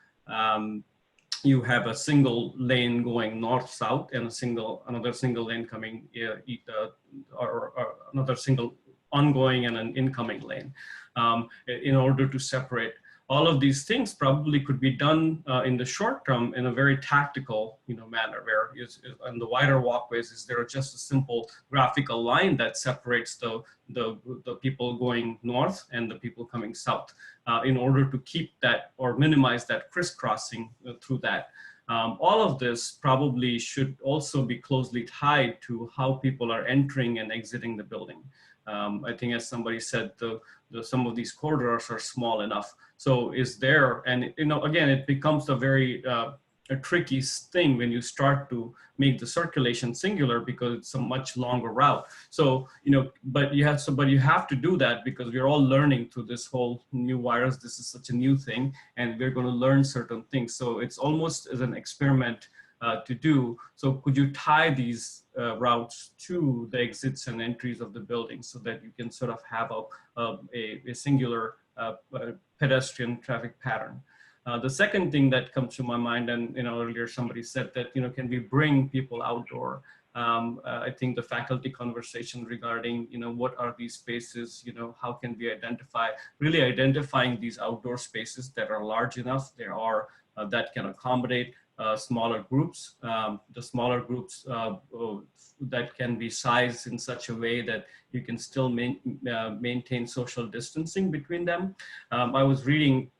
you have a single lane going north-south and another single lane coming or another single ongoing and an incoming lane in order to separate? All of these things probably could be done in the short term in a very tactical, you know, manner, where on the wider walkways, is there just a simple graphical line that separates the people going north and the people coming south in order to keep that or minimize that crisscrossing through that. All of this probably should also be closely tied to how people are entering and exiting the building. I think, as somebody said, some of these corridors are small enough. So is there, and you know, again, it becomes a very a tricky thing when you start to make the circulation singular, because it's a much longer route. So, you know, but you have to do that because we're all learning through this whole new virus. This is such a new thing, and we're going to learn certain things. So it's almost as an experiment to do. So could you tie these routes to the exits and entries of the building so that you can sort of have a singular pedestrian traffic pattern? The second thing that comes to my mind, and you know, earlier somebody said that, you know, can we bring people outdoor? I think the faculty conversation regarding, you know, what are these spaces, you know, how can we really identifying these outdoor spaces that are large enough, that can accommodate smaller groups, the smaller groups that can be sized in such a way that you can still maintain social distancing between them. I was reading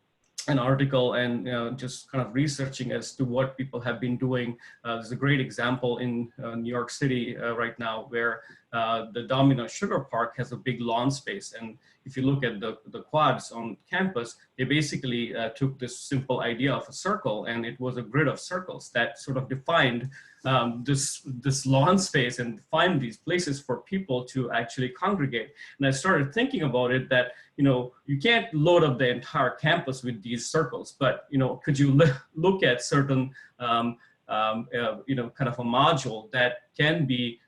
an article and just kind of researching as to what people have been doing. There's a great example in New York City right now where the Domino Sugar Park has a big lawn space. And if you look at the quads on campus, they basically took this simple idea of a circle, and it was a grid of circles that sort of defined this lawn space and find these places for people to actually congregate. And I started thinking about it that, you can't load up the entire campus with these circles, but, could you look at certain, kind of a module that can be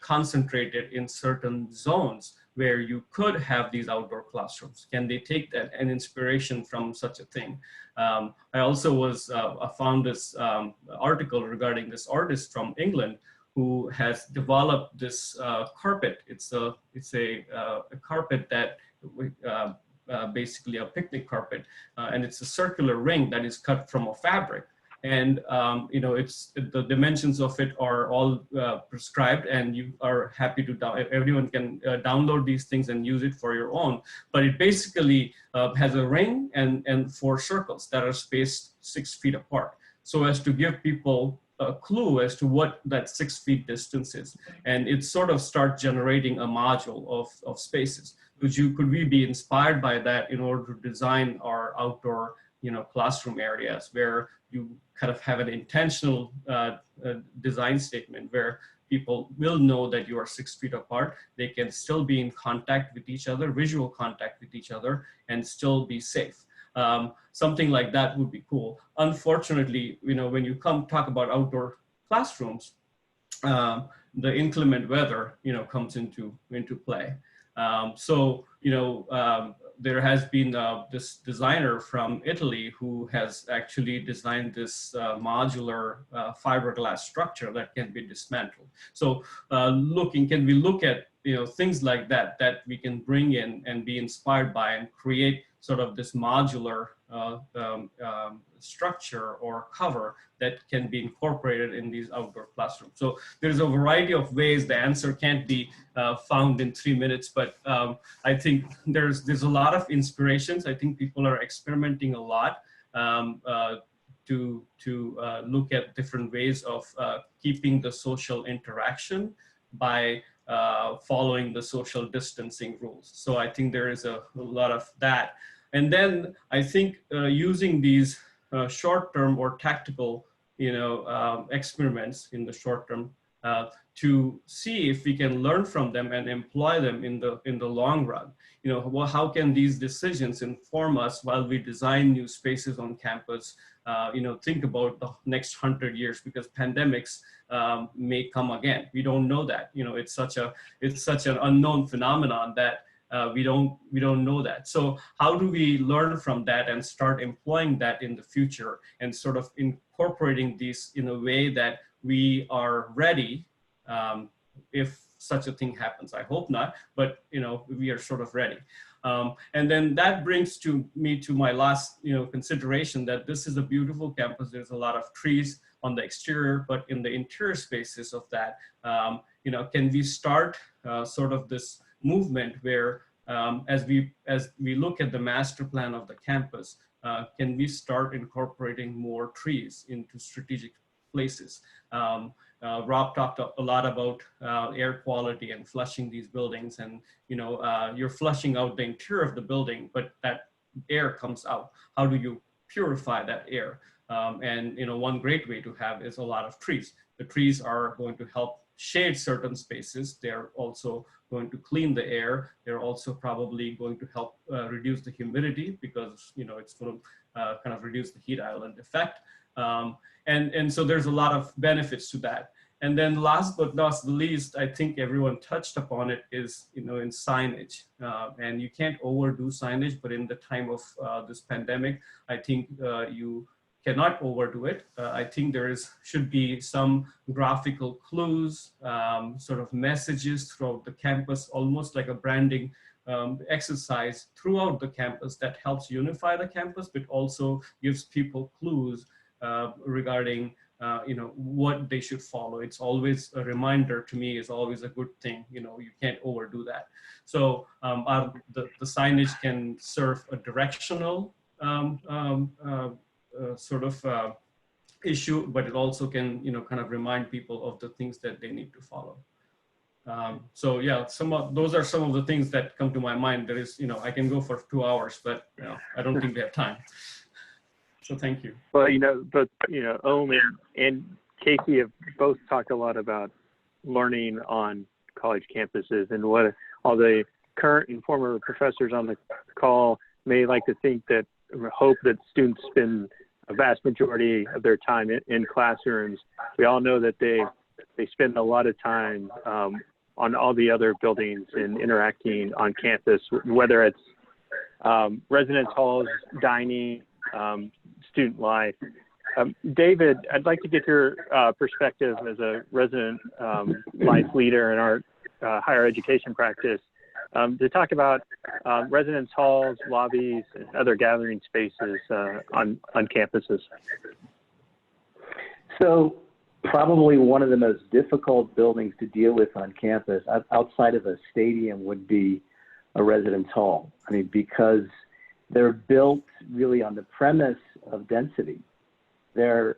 concentrated in certain zones where you could have these outdoor classrooms? Can they take that an inspiration from such a thing? I also found this article regarding this artist from England who has developed this carpet. It's a carpet that basically a picnic carpet, and it's a circular ring that is cut from a fabric. And it's the dimensions of it are all prescribed, and you are happy to everyone can download these things and use it for your own. But it basically has a ring and 4 circles that are spaced 6 feet apart, so as to give people a clue as to what that 6 feet distance is. And it sort of starts generating a module of spaces. Could we be inspired by that in order to design our outdoor classroom areas where you kind of have an intentional design statement where people will know that you are 6 feet apart. They can still be in contact with each other, visual contact with each other, and still be safe. Something like that would be cool. Unfortunately, when you talk about outdoor classrooms, the inclement weather, comes into play. There has been this designer from Italy who has actually designed this modular fiberglass structure that can be dismantled. So can we look at things like that we can bring in and be inspired by and create sort of this modular structure or cover that can be incorporated in these outdoor classrooms. So there's a variety of ways. The answer can't be found in 3 minutes, but I think there's a lot of inspirations. I think people are experimenting a lot to look at different ways of keeping the social interaction by following the social distancing rules. So I think there is a lot of that. And then I think using these short-term or tactical, experiments in the short term to see if we can learn from them and employ them in the long run. How can these decisions inform us while we design new spaces on campus? Think about the next 100 years, because pandemics may come again. We don't know that. It's such an unknown phenomenon that we don't know that. So how do we learn from that and start employing that in the future and sort of incorporating these in a way that we are ready if such a thing happens? I hope not, but we are sort of ready. And then that brings me to my last consideration, that this is a beautiful campus. There's a lot of trees on the exterior, but in the interior spaces of that, can we start sort of this movement where as we look at the master plan of the campus, can we start incorporating more trees into strategic places? Rob talked a lot about air quality and flushing these buildings, and you're flushing out the interior of the building, but that air comes out. How do you purify that air? And one great way to have is a lot of trees. The trees are going to help shade certain spaces. They're also going to clean the air. They're also probably going to help reduce the humidity, because it's going to kind of reduce the heat island effect. And so there's a lot of benefits to that. And then last but not the least, I think everyone touched upon it, is in signage. And you can't overdo signage, but in the time of this pandemic, I think you cannot overdo it. I think there should be some graphical clues, sort of messages throughout the campus, almost like a branding exercise throughout the campus that helps unify the campus, but also gives people clues regarding what they should follow. It's always a reminder, to me, is always a good thing. You can't overdo that. So the signage can serve a directional sort of issue, but it also can kind of remind people of the things that they need to follow. So yeah, those are some of the things that come to my mind. There is, I can go for 2 hours, but I don't think we have time. So thank you. Well, both Ohm and Casey have both talked a lot about learning on college campuses, and what all the current and former professors on the call may like to think that, hope that students spend a vast majority of their time in classrooms. We all know that they spend a lot of time on all the other buildings and interacting on campus, whether it's residence halls, dining, student life. David, I'd like to get your perspective as a resident life leader in our higher education practice to talk about residence halls, lobbies, and other gathering spaces on campuses. So probably one of the most difficult buildings to deal with on campus outside of a stadium would be a residence hall. I mean, because they're built really on the premise of density. They're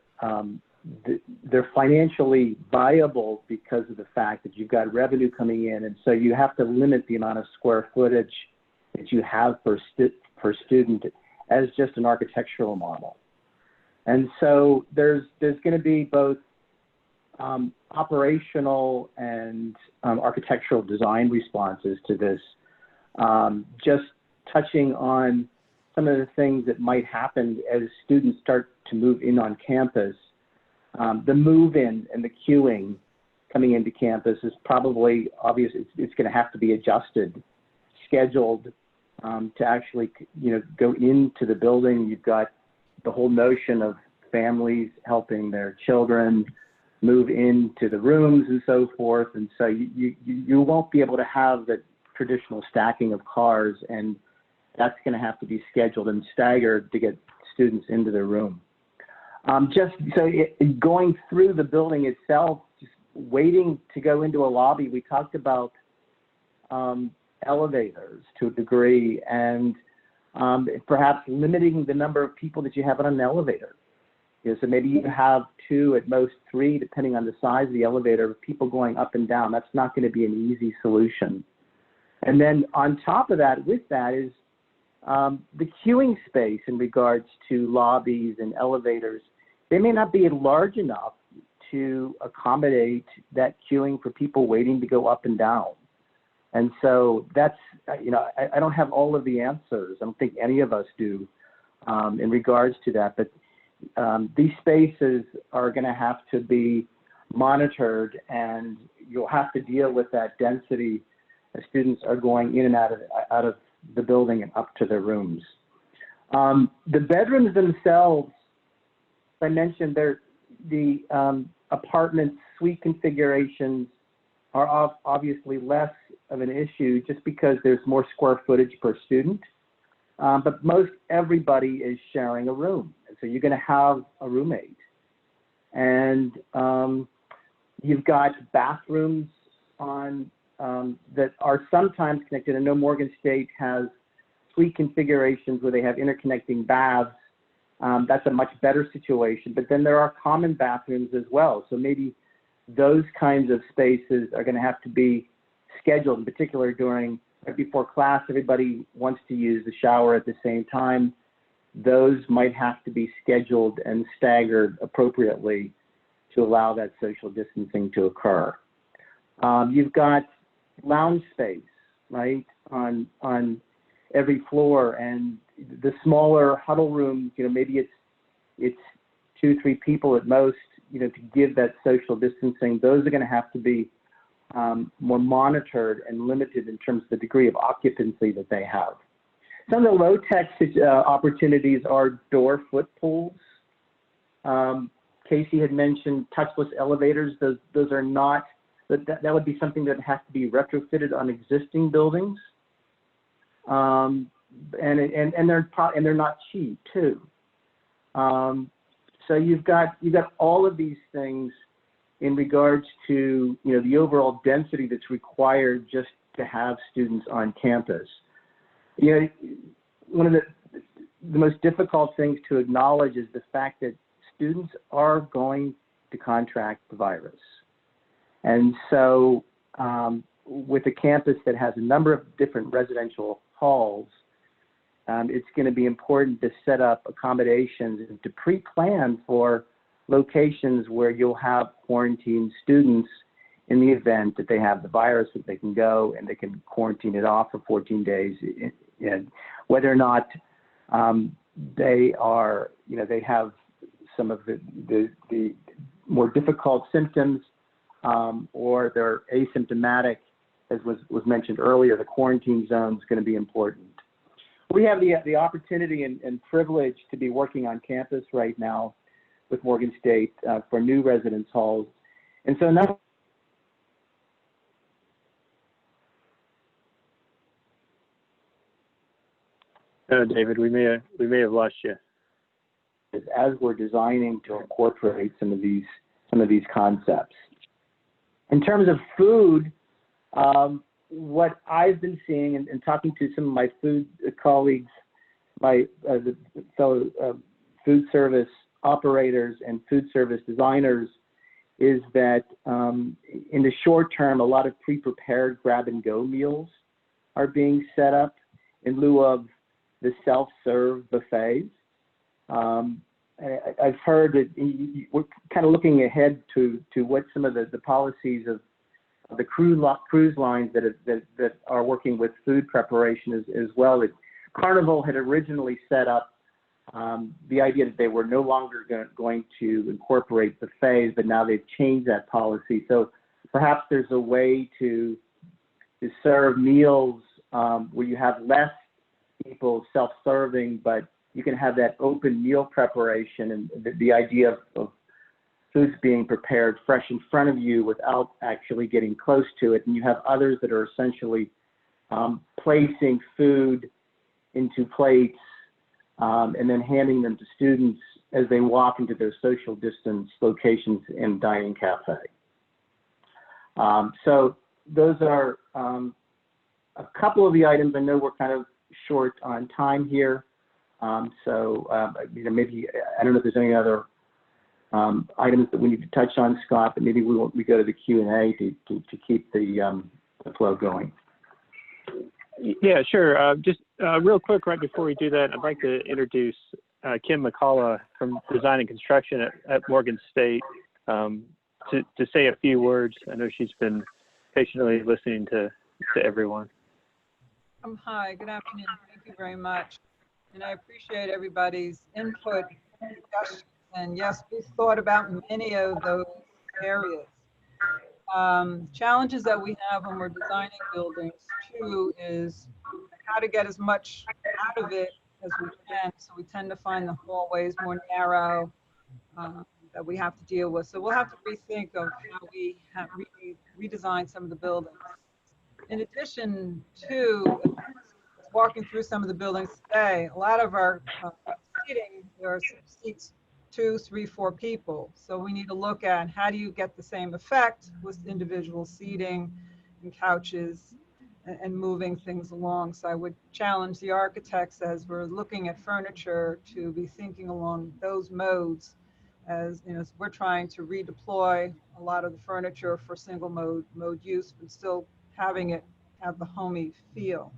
financially viable because of the fact that you've got revenue coming in, and so you have to limit the amount of square footage that you have per student as just an architectural model. And so there's going to be both operational and architectural design responses to this. Just touching on some of the things that might happen as students start to move in on campus. The move-in and the queuing coming into campus is probably obvious. It's going to have to be adjusted, scheduled to actually, go into the building. You've got the whole notion of families helping their children move into the rooms and so forth. And so you won't be able to have the traditional stacking of cars, and that's going to have to be scheduled and staggered to get students into their room. Going through the building itself, just waiting to go into a lobby, we talked about elevators to a degree, and perhaps limiting the number of people that you have on an elevator. So maybe you have 2, at most 3, depending on the size of the elevator, people going up and down. That's not going to be an easy solution. And then on top of that, with that is the queuing space in regards to lobbies and elevators. They may not be large enough to accommodate that queuing for people waiting to go up and down. And so that's, I don't have all of the answers. I don't think any of us do in regards to that. But these spaces are going to have to be monitored, and you'll have to deal with that density as students are going in and out of the building and up to their rooms. The bedrooms themselves, I mentioned, the apartment suite configurations are obviously less of an issue just because there's more square footage per student. But most everybody is sharing a room. So you're going to have a roommate. And you've got bathrooms on that are sometimes connected. I know Morgan State has suite configurations where they have interconnecting baths. That's a much better situation. But then there are common bathrooms as well. So maybe those kinds of spaces are going to have to be scheduled, in particular right before class. Everybody wants to use the shower at the same time. Those might have to be scheduled and staggered appropriately to allow that social distancing to occur. You've got lounge space, right, on every floor, and the smaller huddle rooms, maybe it's 2-3 people at most, to give that social distancing. Those are going to have to be more monitored and limited in terms of the degree of occupancy that they have. Some of the low-tech opportunities are door foot pools. Casey had mentioned touchless elevators. Those are not, that would be something that has to be retrofitted on existing buildings. And they're not cheap too. So you've got all of these things in regards to the overall density that's required just to have students on campus. One of the most difficult things to acknowledge is the fact that students are going to contract the virus. And so with a campus that has a number of different residential halls, it's going to be important to set up accommodations and to pre-plan for locations where you'll have quarantined students in the event that they have the virus, that they can go and they can quarantine it off for 14 days. And whether or not they are, they have some of the more difficult symptoms or they're asymptomatic, as was mentioned earlier, the quarantine zone is going to be important. We have the opportunity and privilege to be working on campus right now with Morgan State for new residence halls. And so now David, we may have lost you. As we're designing to incorporate some of these concepts. In terms of food, what I've been seeing and talking to some of my food colleagues, my the fellow food service operators and food service designers, is that in the short term, a lot of pre-prepared grab-and-go meals are being set up in lieu of the self-serve buffets. I've heard that we're kind of looking ahead to what some of the policies of the cruise lines that are working with food preparation as well. That Carnival had originally set up the idea that they were no longer going to incorporate buffets, but now they've changed that policy. So perhaps there's a way to serve meals where you have less people self-serving, but you can have that open meal preparation and the idea of foods being prepared fresh in front of you without actually getting close to it. And you have others that are essentially placing food into plates and then handing them to students as they walk into their social distance locations in dining cafe. So those are a couple of the items. I know we're kind of short on time here. Maybe, I don't know if there's any other items that we need to touch on, Scott, but maybe we go to the Q&A to keep the flow going. Yeah, sure. Just real quick, right before we do that, I'd like to introduce Kim McCalla from Design and Construction at Morgan State to say a few words. I know she's been patiently listening to everyone. Hi, good afternoon. Thank you very much. And I appreciate everybody's input, discussion, and yes, we've thought about many of those areas. Challenges that we have when we're designing buildings too is how to get as much out of it as we can. So we tend to find the hallways more narrow that we have to deal with. So we'll have to rethink of how we have redesign some of the buildings. In addition to walking through some of the buildings today, a lot of our seating, there are seats 2, 3, 4 people. So we need to look at how do you get the same effect with individual seating and couches and moving things along. So I would challenge the architects as we're looking at furniture to be thinking along those modes as we're trying to redeploy a lot of the furniture for single mode use, but still having it have the homey feel.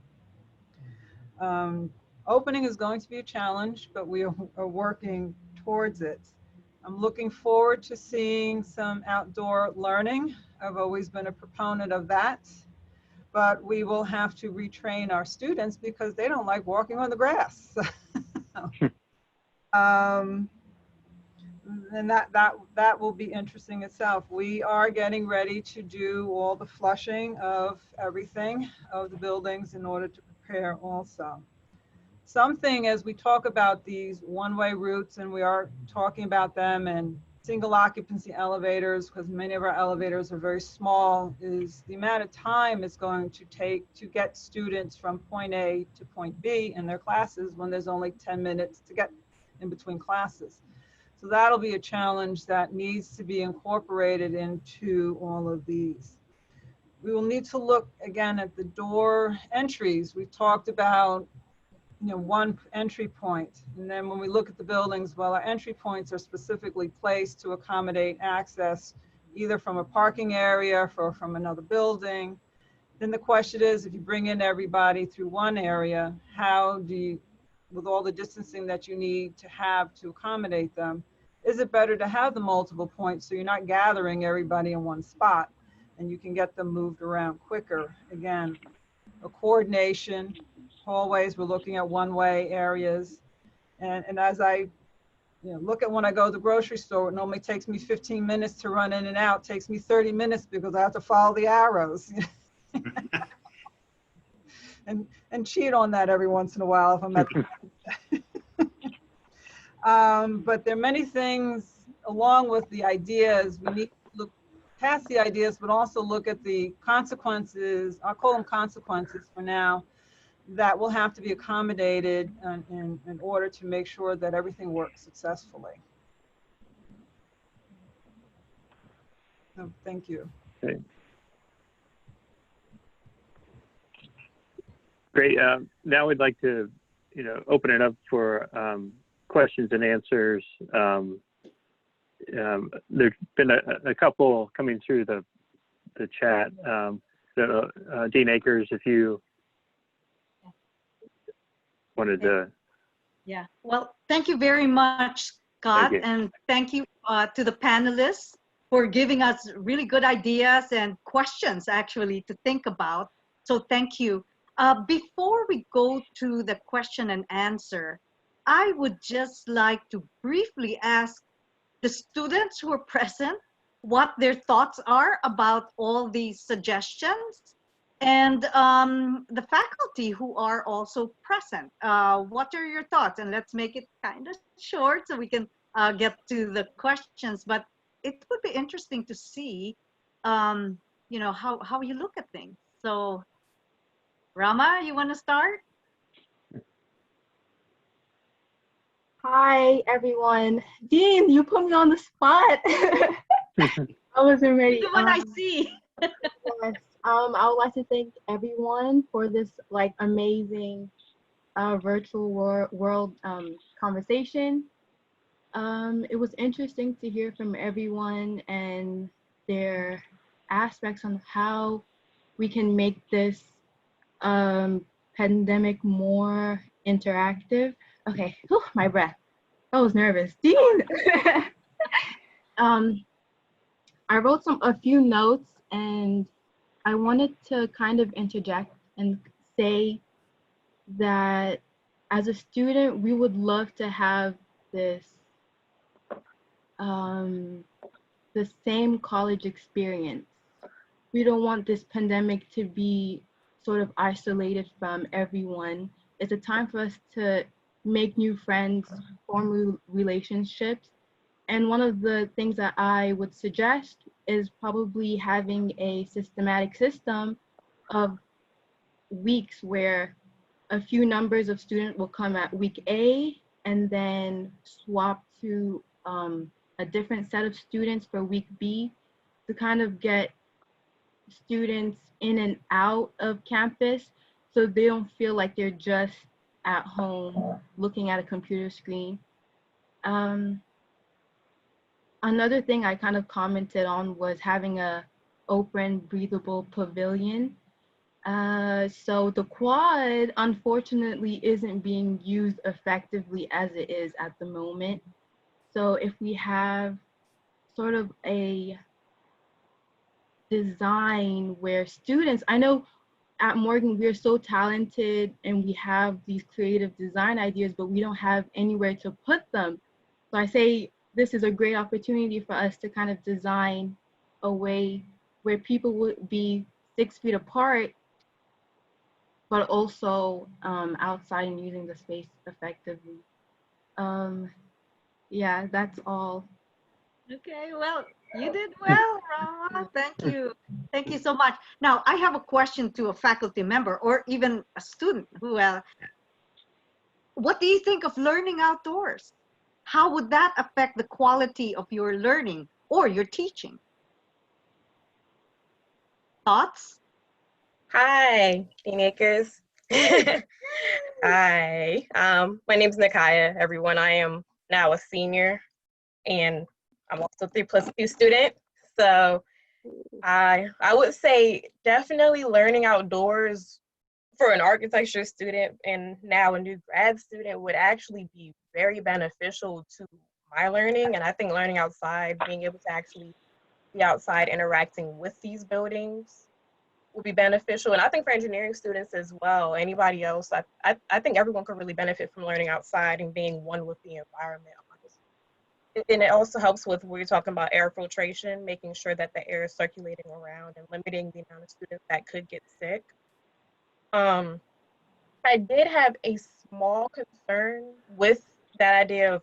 Opening is going to be a challenge, but we are working towards it. I'm looking forward to seeing some outdoor learning. I've always been a proponent of that, but we will have to retrain our students because they don't like walking on the grass. And that will be interesting itself. We are getting ready to do all the flushing of everything of the buildings in order to prepare also. Something as we talk about these one-way routes, and we are talking about them, and single occupancy elevators, because many of our elevators are very small, is the amount of time it's going to take to get students from point A to point B in their classes when there's only 10 minutes to get in between classes. So that'll be a challenge that needs to be incorporated into all of these. We will need to look again at the door entries. We've talked about one entry point. And then when we look at the buildings, well, our entry points are specifically placed to accommodate access either from a parking area or from another building. Then the question is, if you bring in everybody through one area, how do you, with all the distancing that you need to have to accommodate them, is it better to have the multiple points so you're not gathering everybody in one spot and you can get them moved around quicker? Again, a coordination, hallways, we're looking at one-way areas. And as I look at when I go to the grocery store, it normally takes me 15 minutes to run in and out. It takes me 30 minutes because I have to follow the arrows. and cheat on that every once in a while if I'm at the but there are many things along with the ideas. We need to look past the ideas, but also look at the consequences. I'll call them consequences for now, that will have to be accommodated in order to make sure that everything works successfully. So, thank you. Okay. Great. Now we'd like to, open it up for questions and answers. There's been a couple coming through the chat. Dean Akers, if you wanted to. Yeah, well, thank you very much, Scott, and thank you to the panelists for giving us really good ideas and questions actually to think about. So thank you. Before we go to the question and answer, I would just like to briefly ask the students who are present what their thoughts are about all these suggestions, and the faculty who are also present. What are your thoughts? And let's make it kind of short so we can get to the questions, but it would be interesting to see how you look at things. So Rama, you want to start? Hi, everyone. Dean, you put me on the spot. I wasn't ready. The one I see. Yes. I would like to thank everyone for this amazing virtual world conversation. It was interesting to hear from everyone and their aspects on how we can make this pandemic more interactive. Okay, whew, my breath. I was nervous. Dean! I wrote a few notes, and I wanted to kind of interject and say that as a student, we would love to have this the same college experience. We don't want this pandemic to be sort of isolated from everyone. It's a time for us to make new friends, form relationships. And one of the things that I would suggest is probably having a systematic system of weeks where a few numbers of students will come at week A and then swap to a different set of students for week B to kind of get students in and out of campus so they don't feel like they're just at home looking at a computer screen. Another thing I kind of commented on was having a open, breathable pavilion. So the quad, unfortunately, isn't being used effectively as it is at the moment. So if we have sort of a design where students, I know at Morgan, we're so talented and we have these creative design ideas, but we don't have anywhere to put them. So I say this is a great opportunity for us to kind of design a way where people would be 6 feet apart, but also outside and using the space effectively. Yeah, that's all. Okay, well, you did well, Rama. Thank you. Thank you so much. Now, I have a question to a faculty member or even a student who, what do you think of learning outdoors? How would that affect the quality of your learning or your teaching? Thoughts? Hi, Dean Akers. Hi, my name is Nakaya, everyone. I am now a senior and I'm also a 3+2 student. So I would say definitely learning outdoors for an architecture student and now a new grad student would actually be very beneficial to my learning. And I think learning outside, being able to actually be outside interacting with these buildings will be beneficial. And I think for engineering students as well, anybody else, I think everyone could really benefit from learning outside and being one with the environment. And it also helps with, we're talking about air filtration, making sure that the air is circulating around and limiting the amount of students that could get sick. I did have a small concern with that idea of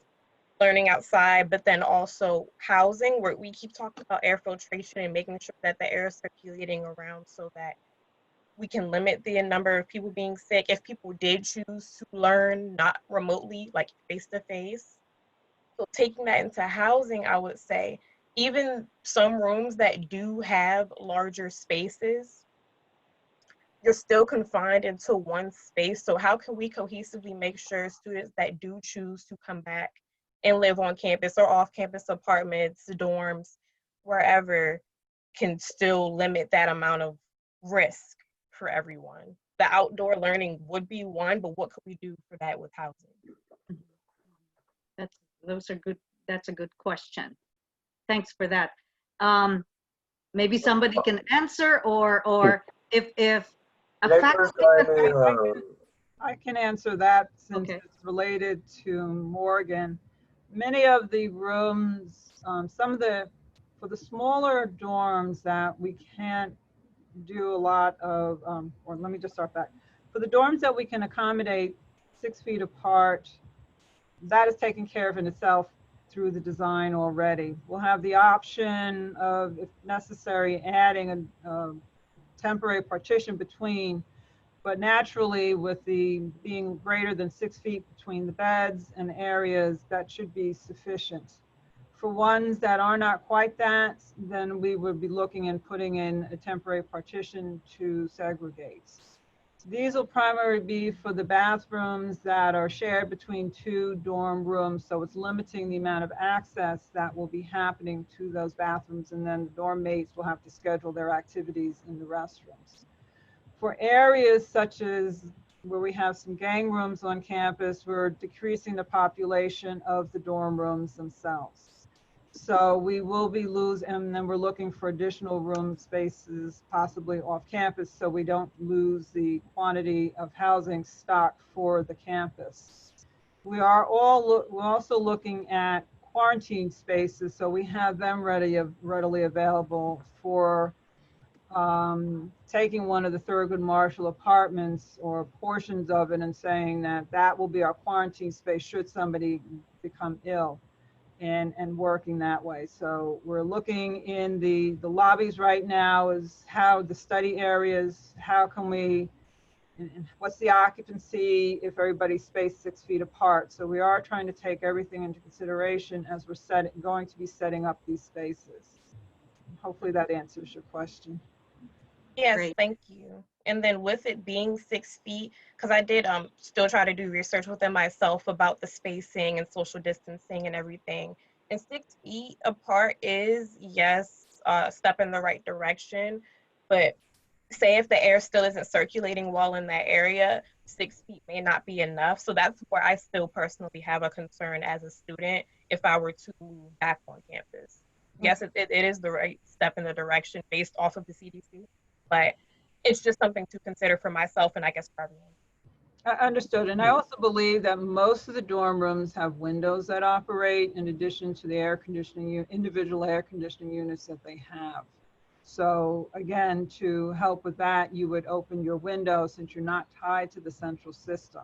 learning outside, but then also housing, where we keep talking about air filtration and making sure that the air is circulating around so that we can limit the number of people being sick. If people did choose to learn not remotely, like face-to-face. So taking that into housing, I would say, even some rooms that do have larger spaces, you're still confined into one space. So how can we cohesively make sure students that do choose to come back and live on campus or off-campus apartments, dorms, wherever, can still limit that amount of risk for everyone? The outdoor learning would be one, but what could we do for that with housing? That's a good question. Thanks for that. Maybe somebody can answer, or if a faculty. I can answer that since it's related to Morgan. Many of the rooms, for the smaller dorms that we can't do a lot of, or let me just start back. For the dorms that we can accommodate 6 feet apart, that is taken care of in itself through the design already. We'll have the option of, if necessary, adding a temporary partition between, but naturally with the being greater than 6 feet between the beds and areas, that should be sufficient. For ones that are not quite that, then we would be looking and putting in a temporary partition to segregate. These will primarily be for the bathrooms that are shared between 2 dorm rooms, so it's limiting the amount of access that will be happening to those bathrooms, and then the dorm mates will have to schedule their activities in the restrooms. For areas such as where we have some gang rooms on campus, we're decreasing the population of the dorm rooms themselves. So we will be losing, and then we're looking for additional room spaces, possibly off campus, so we don't lose the quantity of housing stock for the campus. We're also looking at quarantine spaces, so we have them readily available for taking one of the Thurgood Marshall apartments or portions of it and saying that that will be our quarantine space should somebody become ill. And working that way. So we're looking in the lobbies right now is how the study areas, how can we, and what's the occupancy if everybody's spaced 6 feet apart. So we are trying to take everything into consideration as we're going to be setting up these spaces. Hopefully that answers your question. Yes, Great. thank you. And then with it being 6 feet, because I did still try to do research within myself about the spacing and social distancing and everything. And 6 feet apart is, yes, a step in the right direction. But say if the air still isn't circulating well in that area, 6 feet may not be enough. So that's where I still personally have a concern as a student if I were to move back on campus. Yes, it is the right step in the direction based off of the CDC. But it's just something to consider for myself and I guess for everyone. I understood. And I also believe that most of the dorm rooms have windows that operate in addition to the air conditioning, individual air conditioning units that they have. So again, to help with that, you would open your window since you're not tied to the central system.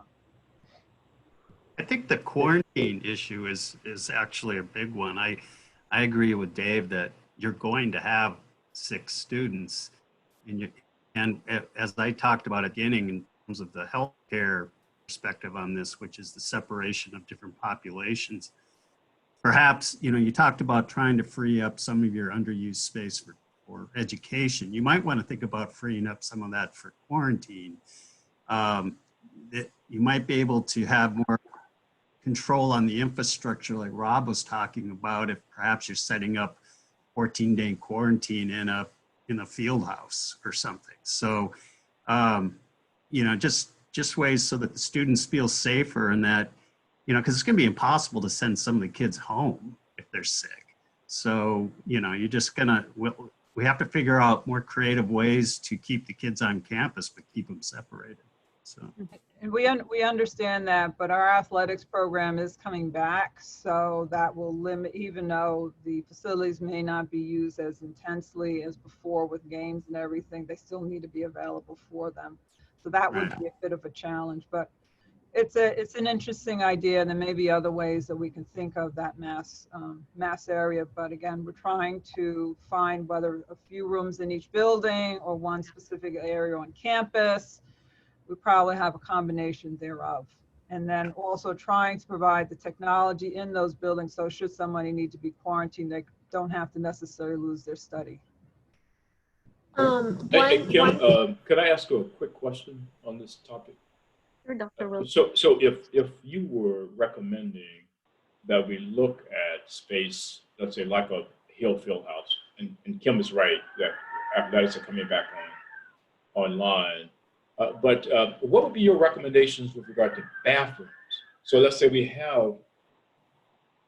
I think the quarantine issue is actually a big one. I agree with Dave that you're going to have 6 students. And as I talked about at the beginning, in terms of the healthcare perspective on this, which is the separation of different populations, perhaps, you talked about trying to free up some of your underused space for education. You might want to think about freeing up some of that for quarantine. You might be able to have more control on the infrastructure like Rob was talking about if perhaps you're setting up 14-day quarantine in a field house or something. So, you know, just ways so that the students feel safer, and that, you know, because it's going to be impossible to send some of the kids home if they're sick. So, you know, you're just gonna, we have to figure out more creative ways to keep the kids on campus, but keep them separated. So. And we understand that, but our athletics program is coming back, so that will limit, even though the facilities may not be used as intensely as before with games and everything, they still need to be available for them. So that would be a bit of a challenge, but it's an interesting idea, and there may be other ways that we can think of that mass area. But again, we're trying to find whether a few rooms in each building or one specific area on campus. We probably have a combination thereof. And then also trying to provide the technology in those buildings, so should somebody need to be quarantined, they don't have to necessarily lose their study. Hey, Kim, could I ask you a quick question on this topic? Sure, Dr. Rolf. So if you were recommending that we look at space, let's say like a Hill field house, and Kim is right that athletics are coming back online. But what would be your recommendations with regard to bathrooms? So let's say we have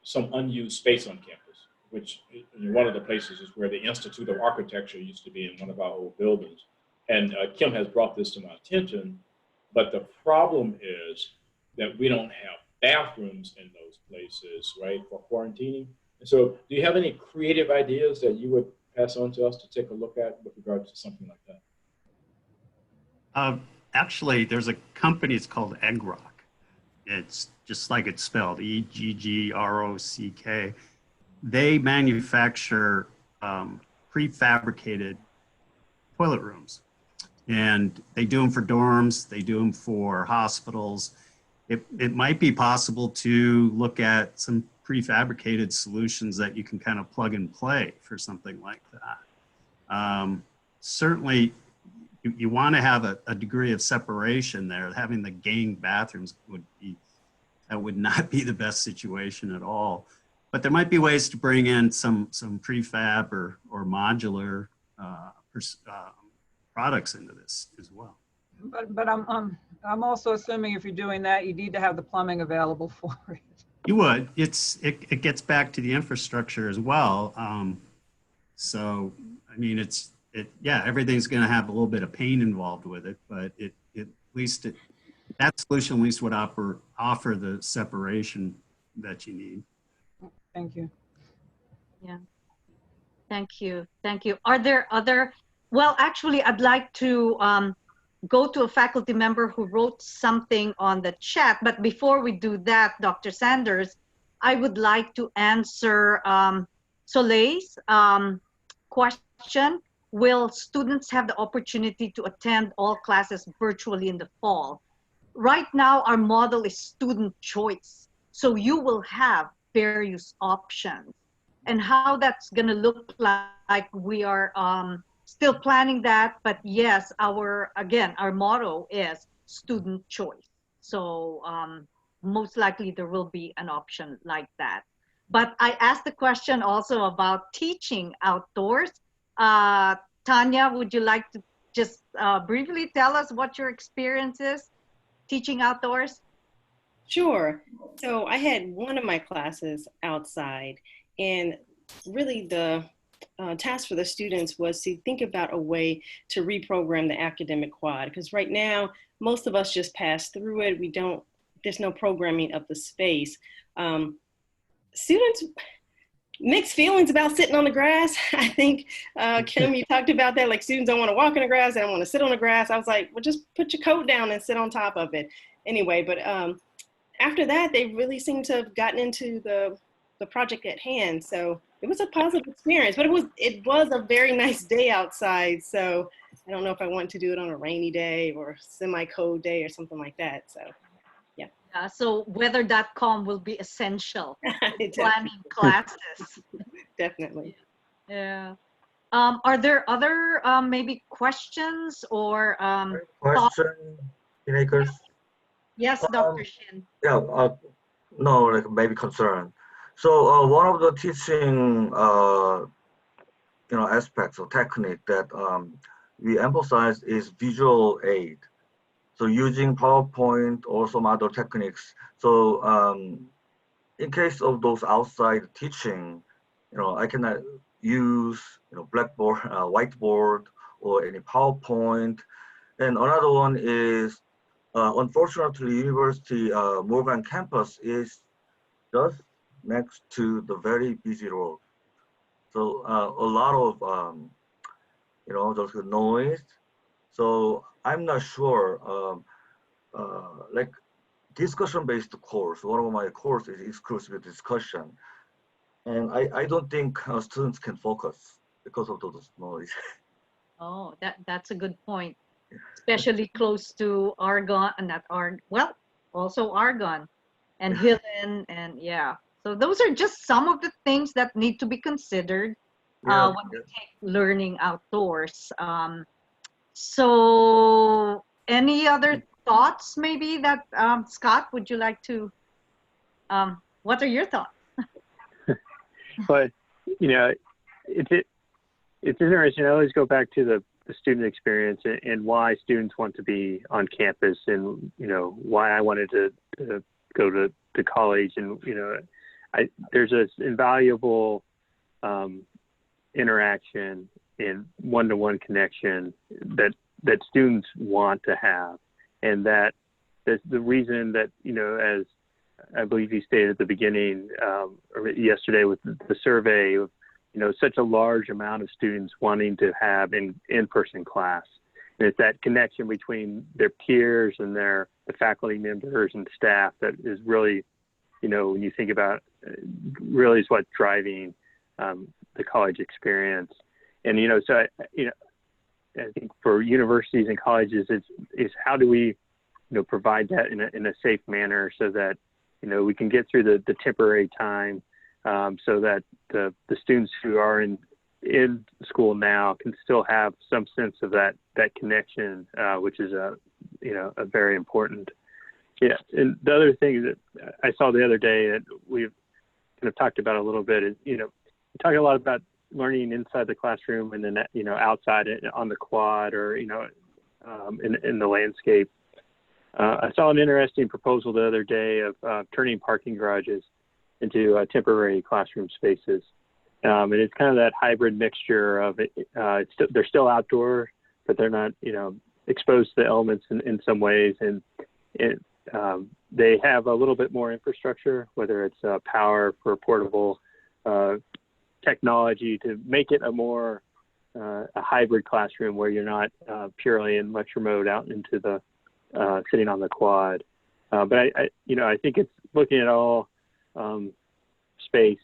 some unused space on campus, which one of the places is where the Institute of Architecture used to be in one of our old buildings. And Kim has brought this to my attention, but the problem is that we don't have bathrooms in those places, right, for quarantining. And so do you have any creative ideas that you would pass on to us to take a look at with regard to something like that? Actually, there's a company, it's called Egg Rock. It's just like it's spelled, EGGROCK. They manufacture prefabricated toilet rooms. And they do them for dorms, they do them for hospitals. It might be possible to look at some prefabricated solutions that you can kind of plug and play for something like that. Certainly, you want to have a degree of separation there. Having the gang bathrooms would not be the best situation at all. But there might be ways to bring in some prefab or modular products into this as well. But I'm also assuming if you're doing that, you need to have the plumbing available for it. You would. It gets back to the infrastructure as well. So I mean, yeah, everything's going to have a little bit of pain involved with it, but that solution at least would offer the separation that you need. Thank you. Yeah. Thank you. Thank you. Are there other? Well, actually, I'd like to go to a faculty member who wrote something on the chat. But before we do that, Dr. Sanders, I would like to answer Soleil's question. Will students have the opportunity to attend all classes virtually in the fall? Right now, our model is student choice. So you will have various options. And how that's going to look like, we are still planning that. But yes, our motto is student choice. So most likely there will be an option like that. But I asked the question also about teaching outdoors. Tanya, would you like to just briefly tell us what your experience is teaching outdoors? Sure. So I had one of my classes outside, and really the task for the students was to think about a way to reprogram the academic quad, because right now most of us just pass through it. There's no programming of the space. Students, mixed feelings about sitting on the grass. I think, Kim, you talked about that, like students don't want to walk in the grass, they don't want to sit on the grass. I was like, well, just put your coat down and sit on top of it. Anyway, but after that, they really seem to have gotten into the project at hand. So it was a positive experience, but it was a very nice day outside. So I don't know if I want to do it on a rainy day or semi-cold day or something like that. So yeah. So weather.com will be essential in planning classes. Definitely. Yeah. Are there other maybe questions or question in Akers? Yes, Dr. Shin. Yeah, no, like maybe concern. So one of the teaching aspects or technique that we emphasize is visual aid. So using PowerPoint or some other techniques. So in case of those outside teaching, I cannot use blackboard, whiteboard, or any PowerPoint. And another one is, unfortunately, University Morgan campus is just next to the very busy road. So a lot of just noise. So I'm not sure. Like discussion-based course, one of my courses is exclusive discussion, and I don't think students can focus because of those noise. Oh, that's a good point, especially close to Argonne, not Argonne, well, also Argonne and Hillen, and yeah. So those are just some of the things that need to be considered when we take learning outdoors. So any other thoughts maybe that, Scott, would you like to, what are your thoughts? But, it's interesting. I always go back to the student experience and why students want to be on campus and, why I wanted to go to college. And, there's this invaluable interaction and one-to-one connection that students want to have. And that's the reason that, as I believe you stated at the beginning, or yesterday with the survey of, such a large amount of students wanting to have an in-person class. And it's that connection between their peers and the faculty members and staff that is really, when you think about really is what's driving the college experience. And, so, I think for universities and colleges, is how do we, provide that in a safe manner so that, we can get through the temporary time, so that the students who are in school now can still have some sense of that connection, which is a very important. Yeah, and the other thing that I saw the other day that we've kind of talked about a little bit is, we talk a lot about learning inside the classroom and then, outside it on the quad or, in the landscape. I saw an interesting proposal the other day of turning parking garages into temporary classroom spaces. And it's kind of that hybrid mixture of it. They're still outdoor, but they're not, exposed to the elements in some ways. And they have a little bit more infrastructure, whether it's power for portable technology to make it a more a hybrid classroom where you're not purely in lecture mode out into the sitting on the quad. But I think it's looking at all space,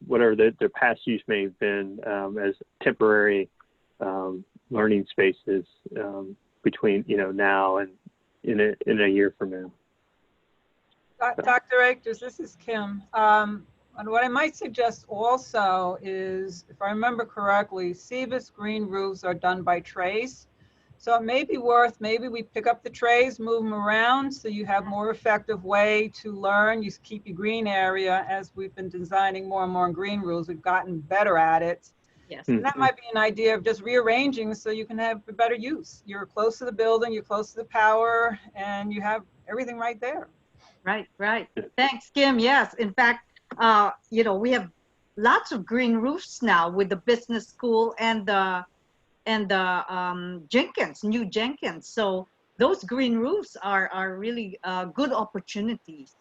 whatever their past use may have been, as temporary learning spaces between now and in a year from now. Dr. Akers, this is Kim. And what I might suggest also is, if I remember correctly, CVIS green roofs are done by trays. So it may be worth, maybe we pick up the trays, move them around so you have more effective way to learn. You keep your green area. As we've been designing more and more green roofs, we've gotten better at it. Yes. And that might be an idea of just rearranging so you can have a better use. You're close to the building, you're close to the power, and you have everything right there. Right. Thanks, Kim. Yes, in fact, we have lots of green roofs now with the business school and the new Jenkins. So those green roofs are really good opportunities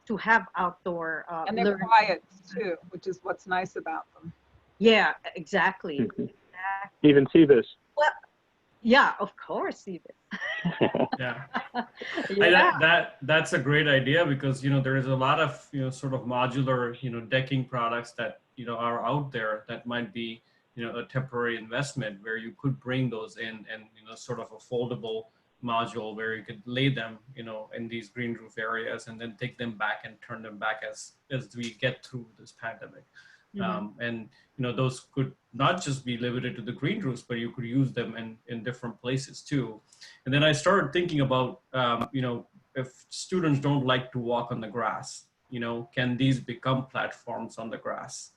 to have outdoor and they're learning. quiet too, which is what's nice about them. Yeah, exactly. Mm-hmm. Even CVIS. Well, yeah, of course, CVIS. Yeah. Yeah. That's a great idea because there is a lot of sort of modular decking products that are out there that might be a temporary investment where you could bring those in and sort of a foldable module where you could lay them in these green roof areas and then take them back and turn them back as we get through this pandemic. Mm-hmm. And those could not just be limited to the green roofs, but you could use them in different places too. And then I started thinking about if students don't like to walk on the grass, can these become platforms on the grass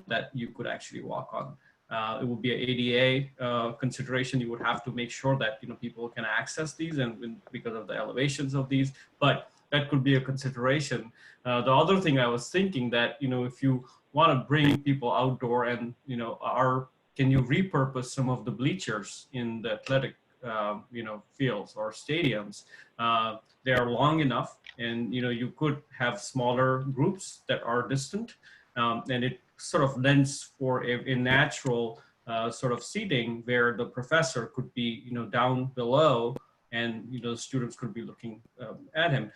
that you could actually walk on? It would be an ADA consideration. You would have to make sure that people can access these, and because of the elevations of these. But that could be a consideration. The other thing I was thinking that if you want to bring people outdoor, and can you repurpose some of the bleachers in the athletic fields or stadiums? They are long enough, and you could have smaller groups that are distant, and it sort of lends for a natural sort of seating where the professor could be down below, and the students could be looking at him.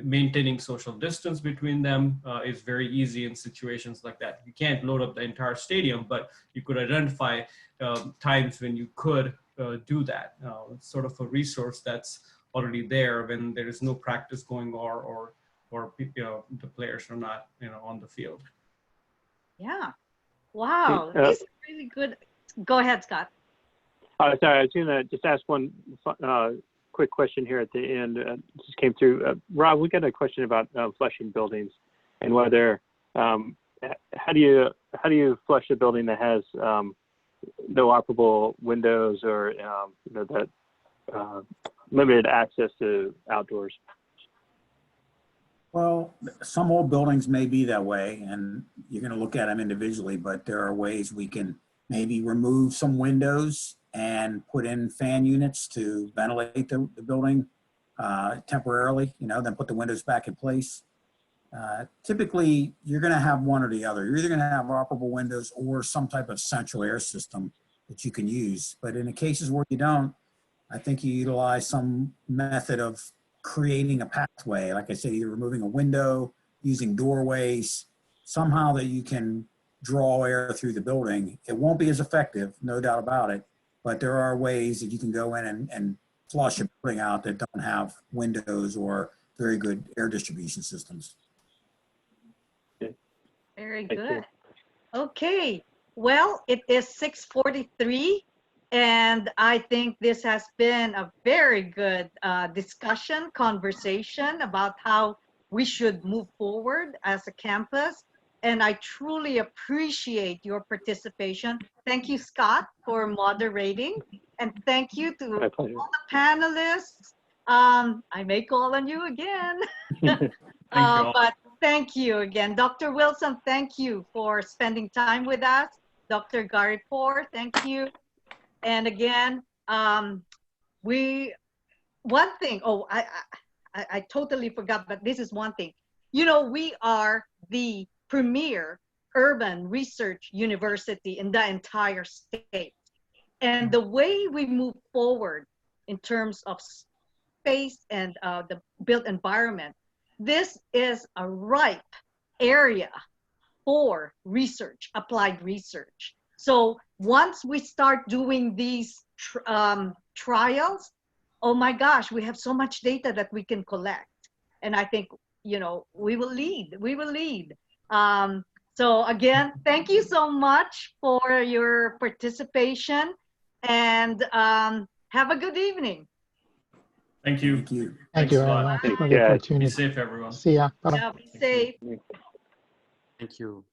Maintaining social distance between them is very easy in situations like that. You can't load up the entire stadium, but you could identify times when you could do that. It's sort of a resource that's already there when there is no practice going or the players are not on the field. Yeah. Wow. Hey, This is really good. Go ahead, Scott. Sorry, I was going to just ask one quick question here at the end. Just came through. Rob, we got a question about flushing buildings and whether how do you flush a building that has no operable windows or that limited access to outdoors? Well, some old buildings may be that way, and you're going to look at them individually, but there are ways we can maybe remove some windows and put in fan units to ventilate the building temporarily, then put the windows back in place. Typically, you're going to have one or the other. You're either going to have operable windows or some type of central air system that you can use. But in the cases where you don't, I think you utilize some method of creating a pathway. Like I said, either removing a window, using doorways, somehow that you can draw air through the building. It won't be as effective, no doubt about it, but there are ways that you can go in and flush a building out that don't have windows or very good air distribution systems. Very good. Okay. Well, it is 6:43, and I think this has been a very good conversation about how we should move forward as a campus. And I truly appreciate your participation. Thank you, Scott, for moderating. And thank you to all the panelists. I may call on you again. But thank you again. Dr. Wilson, thank you for spending time with us. Dr. Gharipour, thank you. And again, one thing, I totally forgot, but this is one thing. We are the premier urban research university in the entire state. And the way we move forward in terms of space and the built environment, this is a ripe area for research, applied research. So once we start doing these trials, oh my gosh, we have so much data that we can collect. And I think, we will lead. So again, thank you so much for your participation, and have a good evening. Thank you. Thank you Thanks very a lot. much for the opportunity. Be safe, everyone. See ya. Bye-bye. Yeah, be safe. Thank you.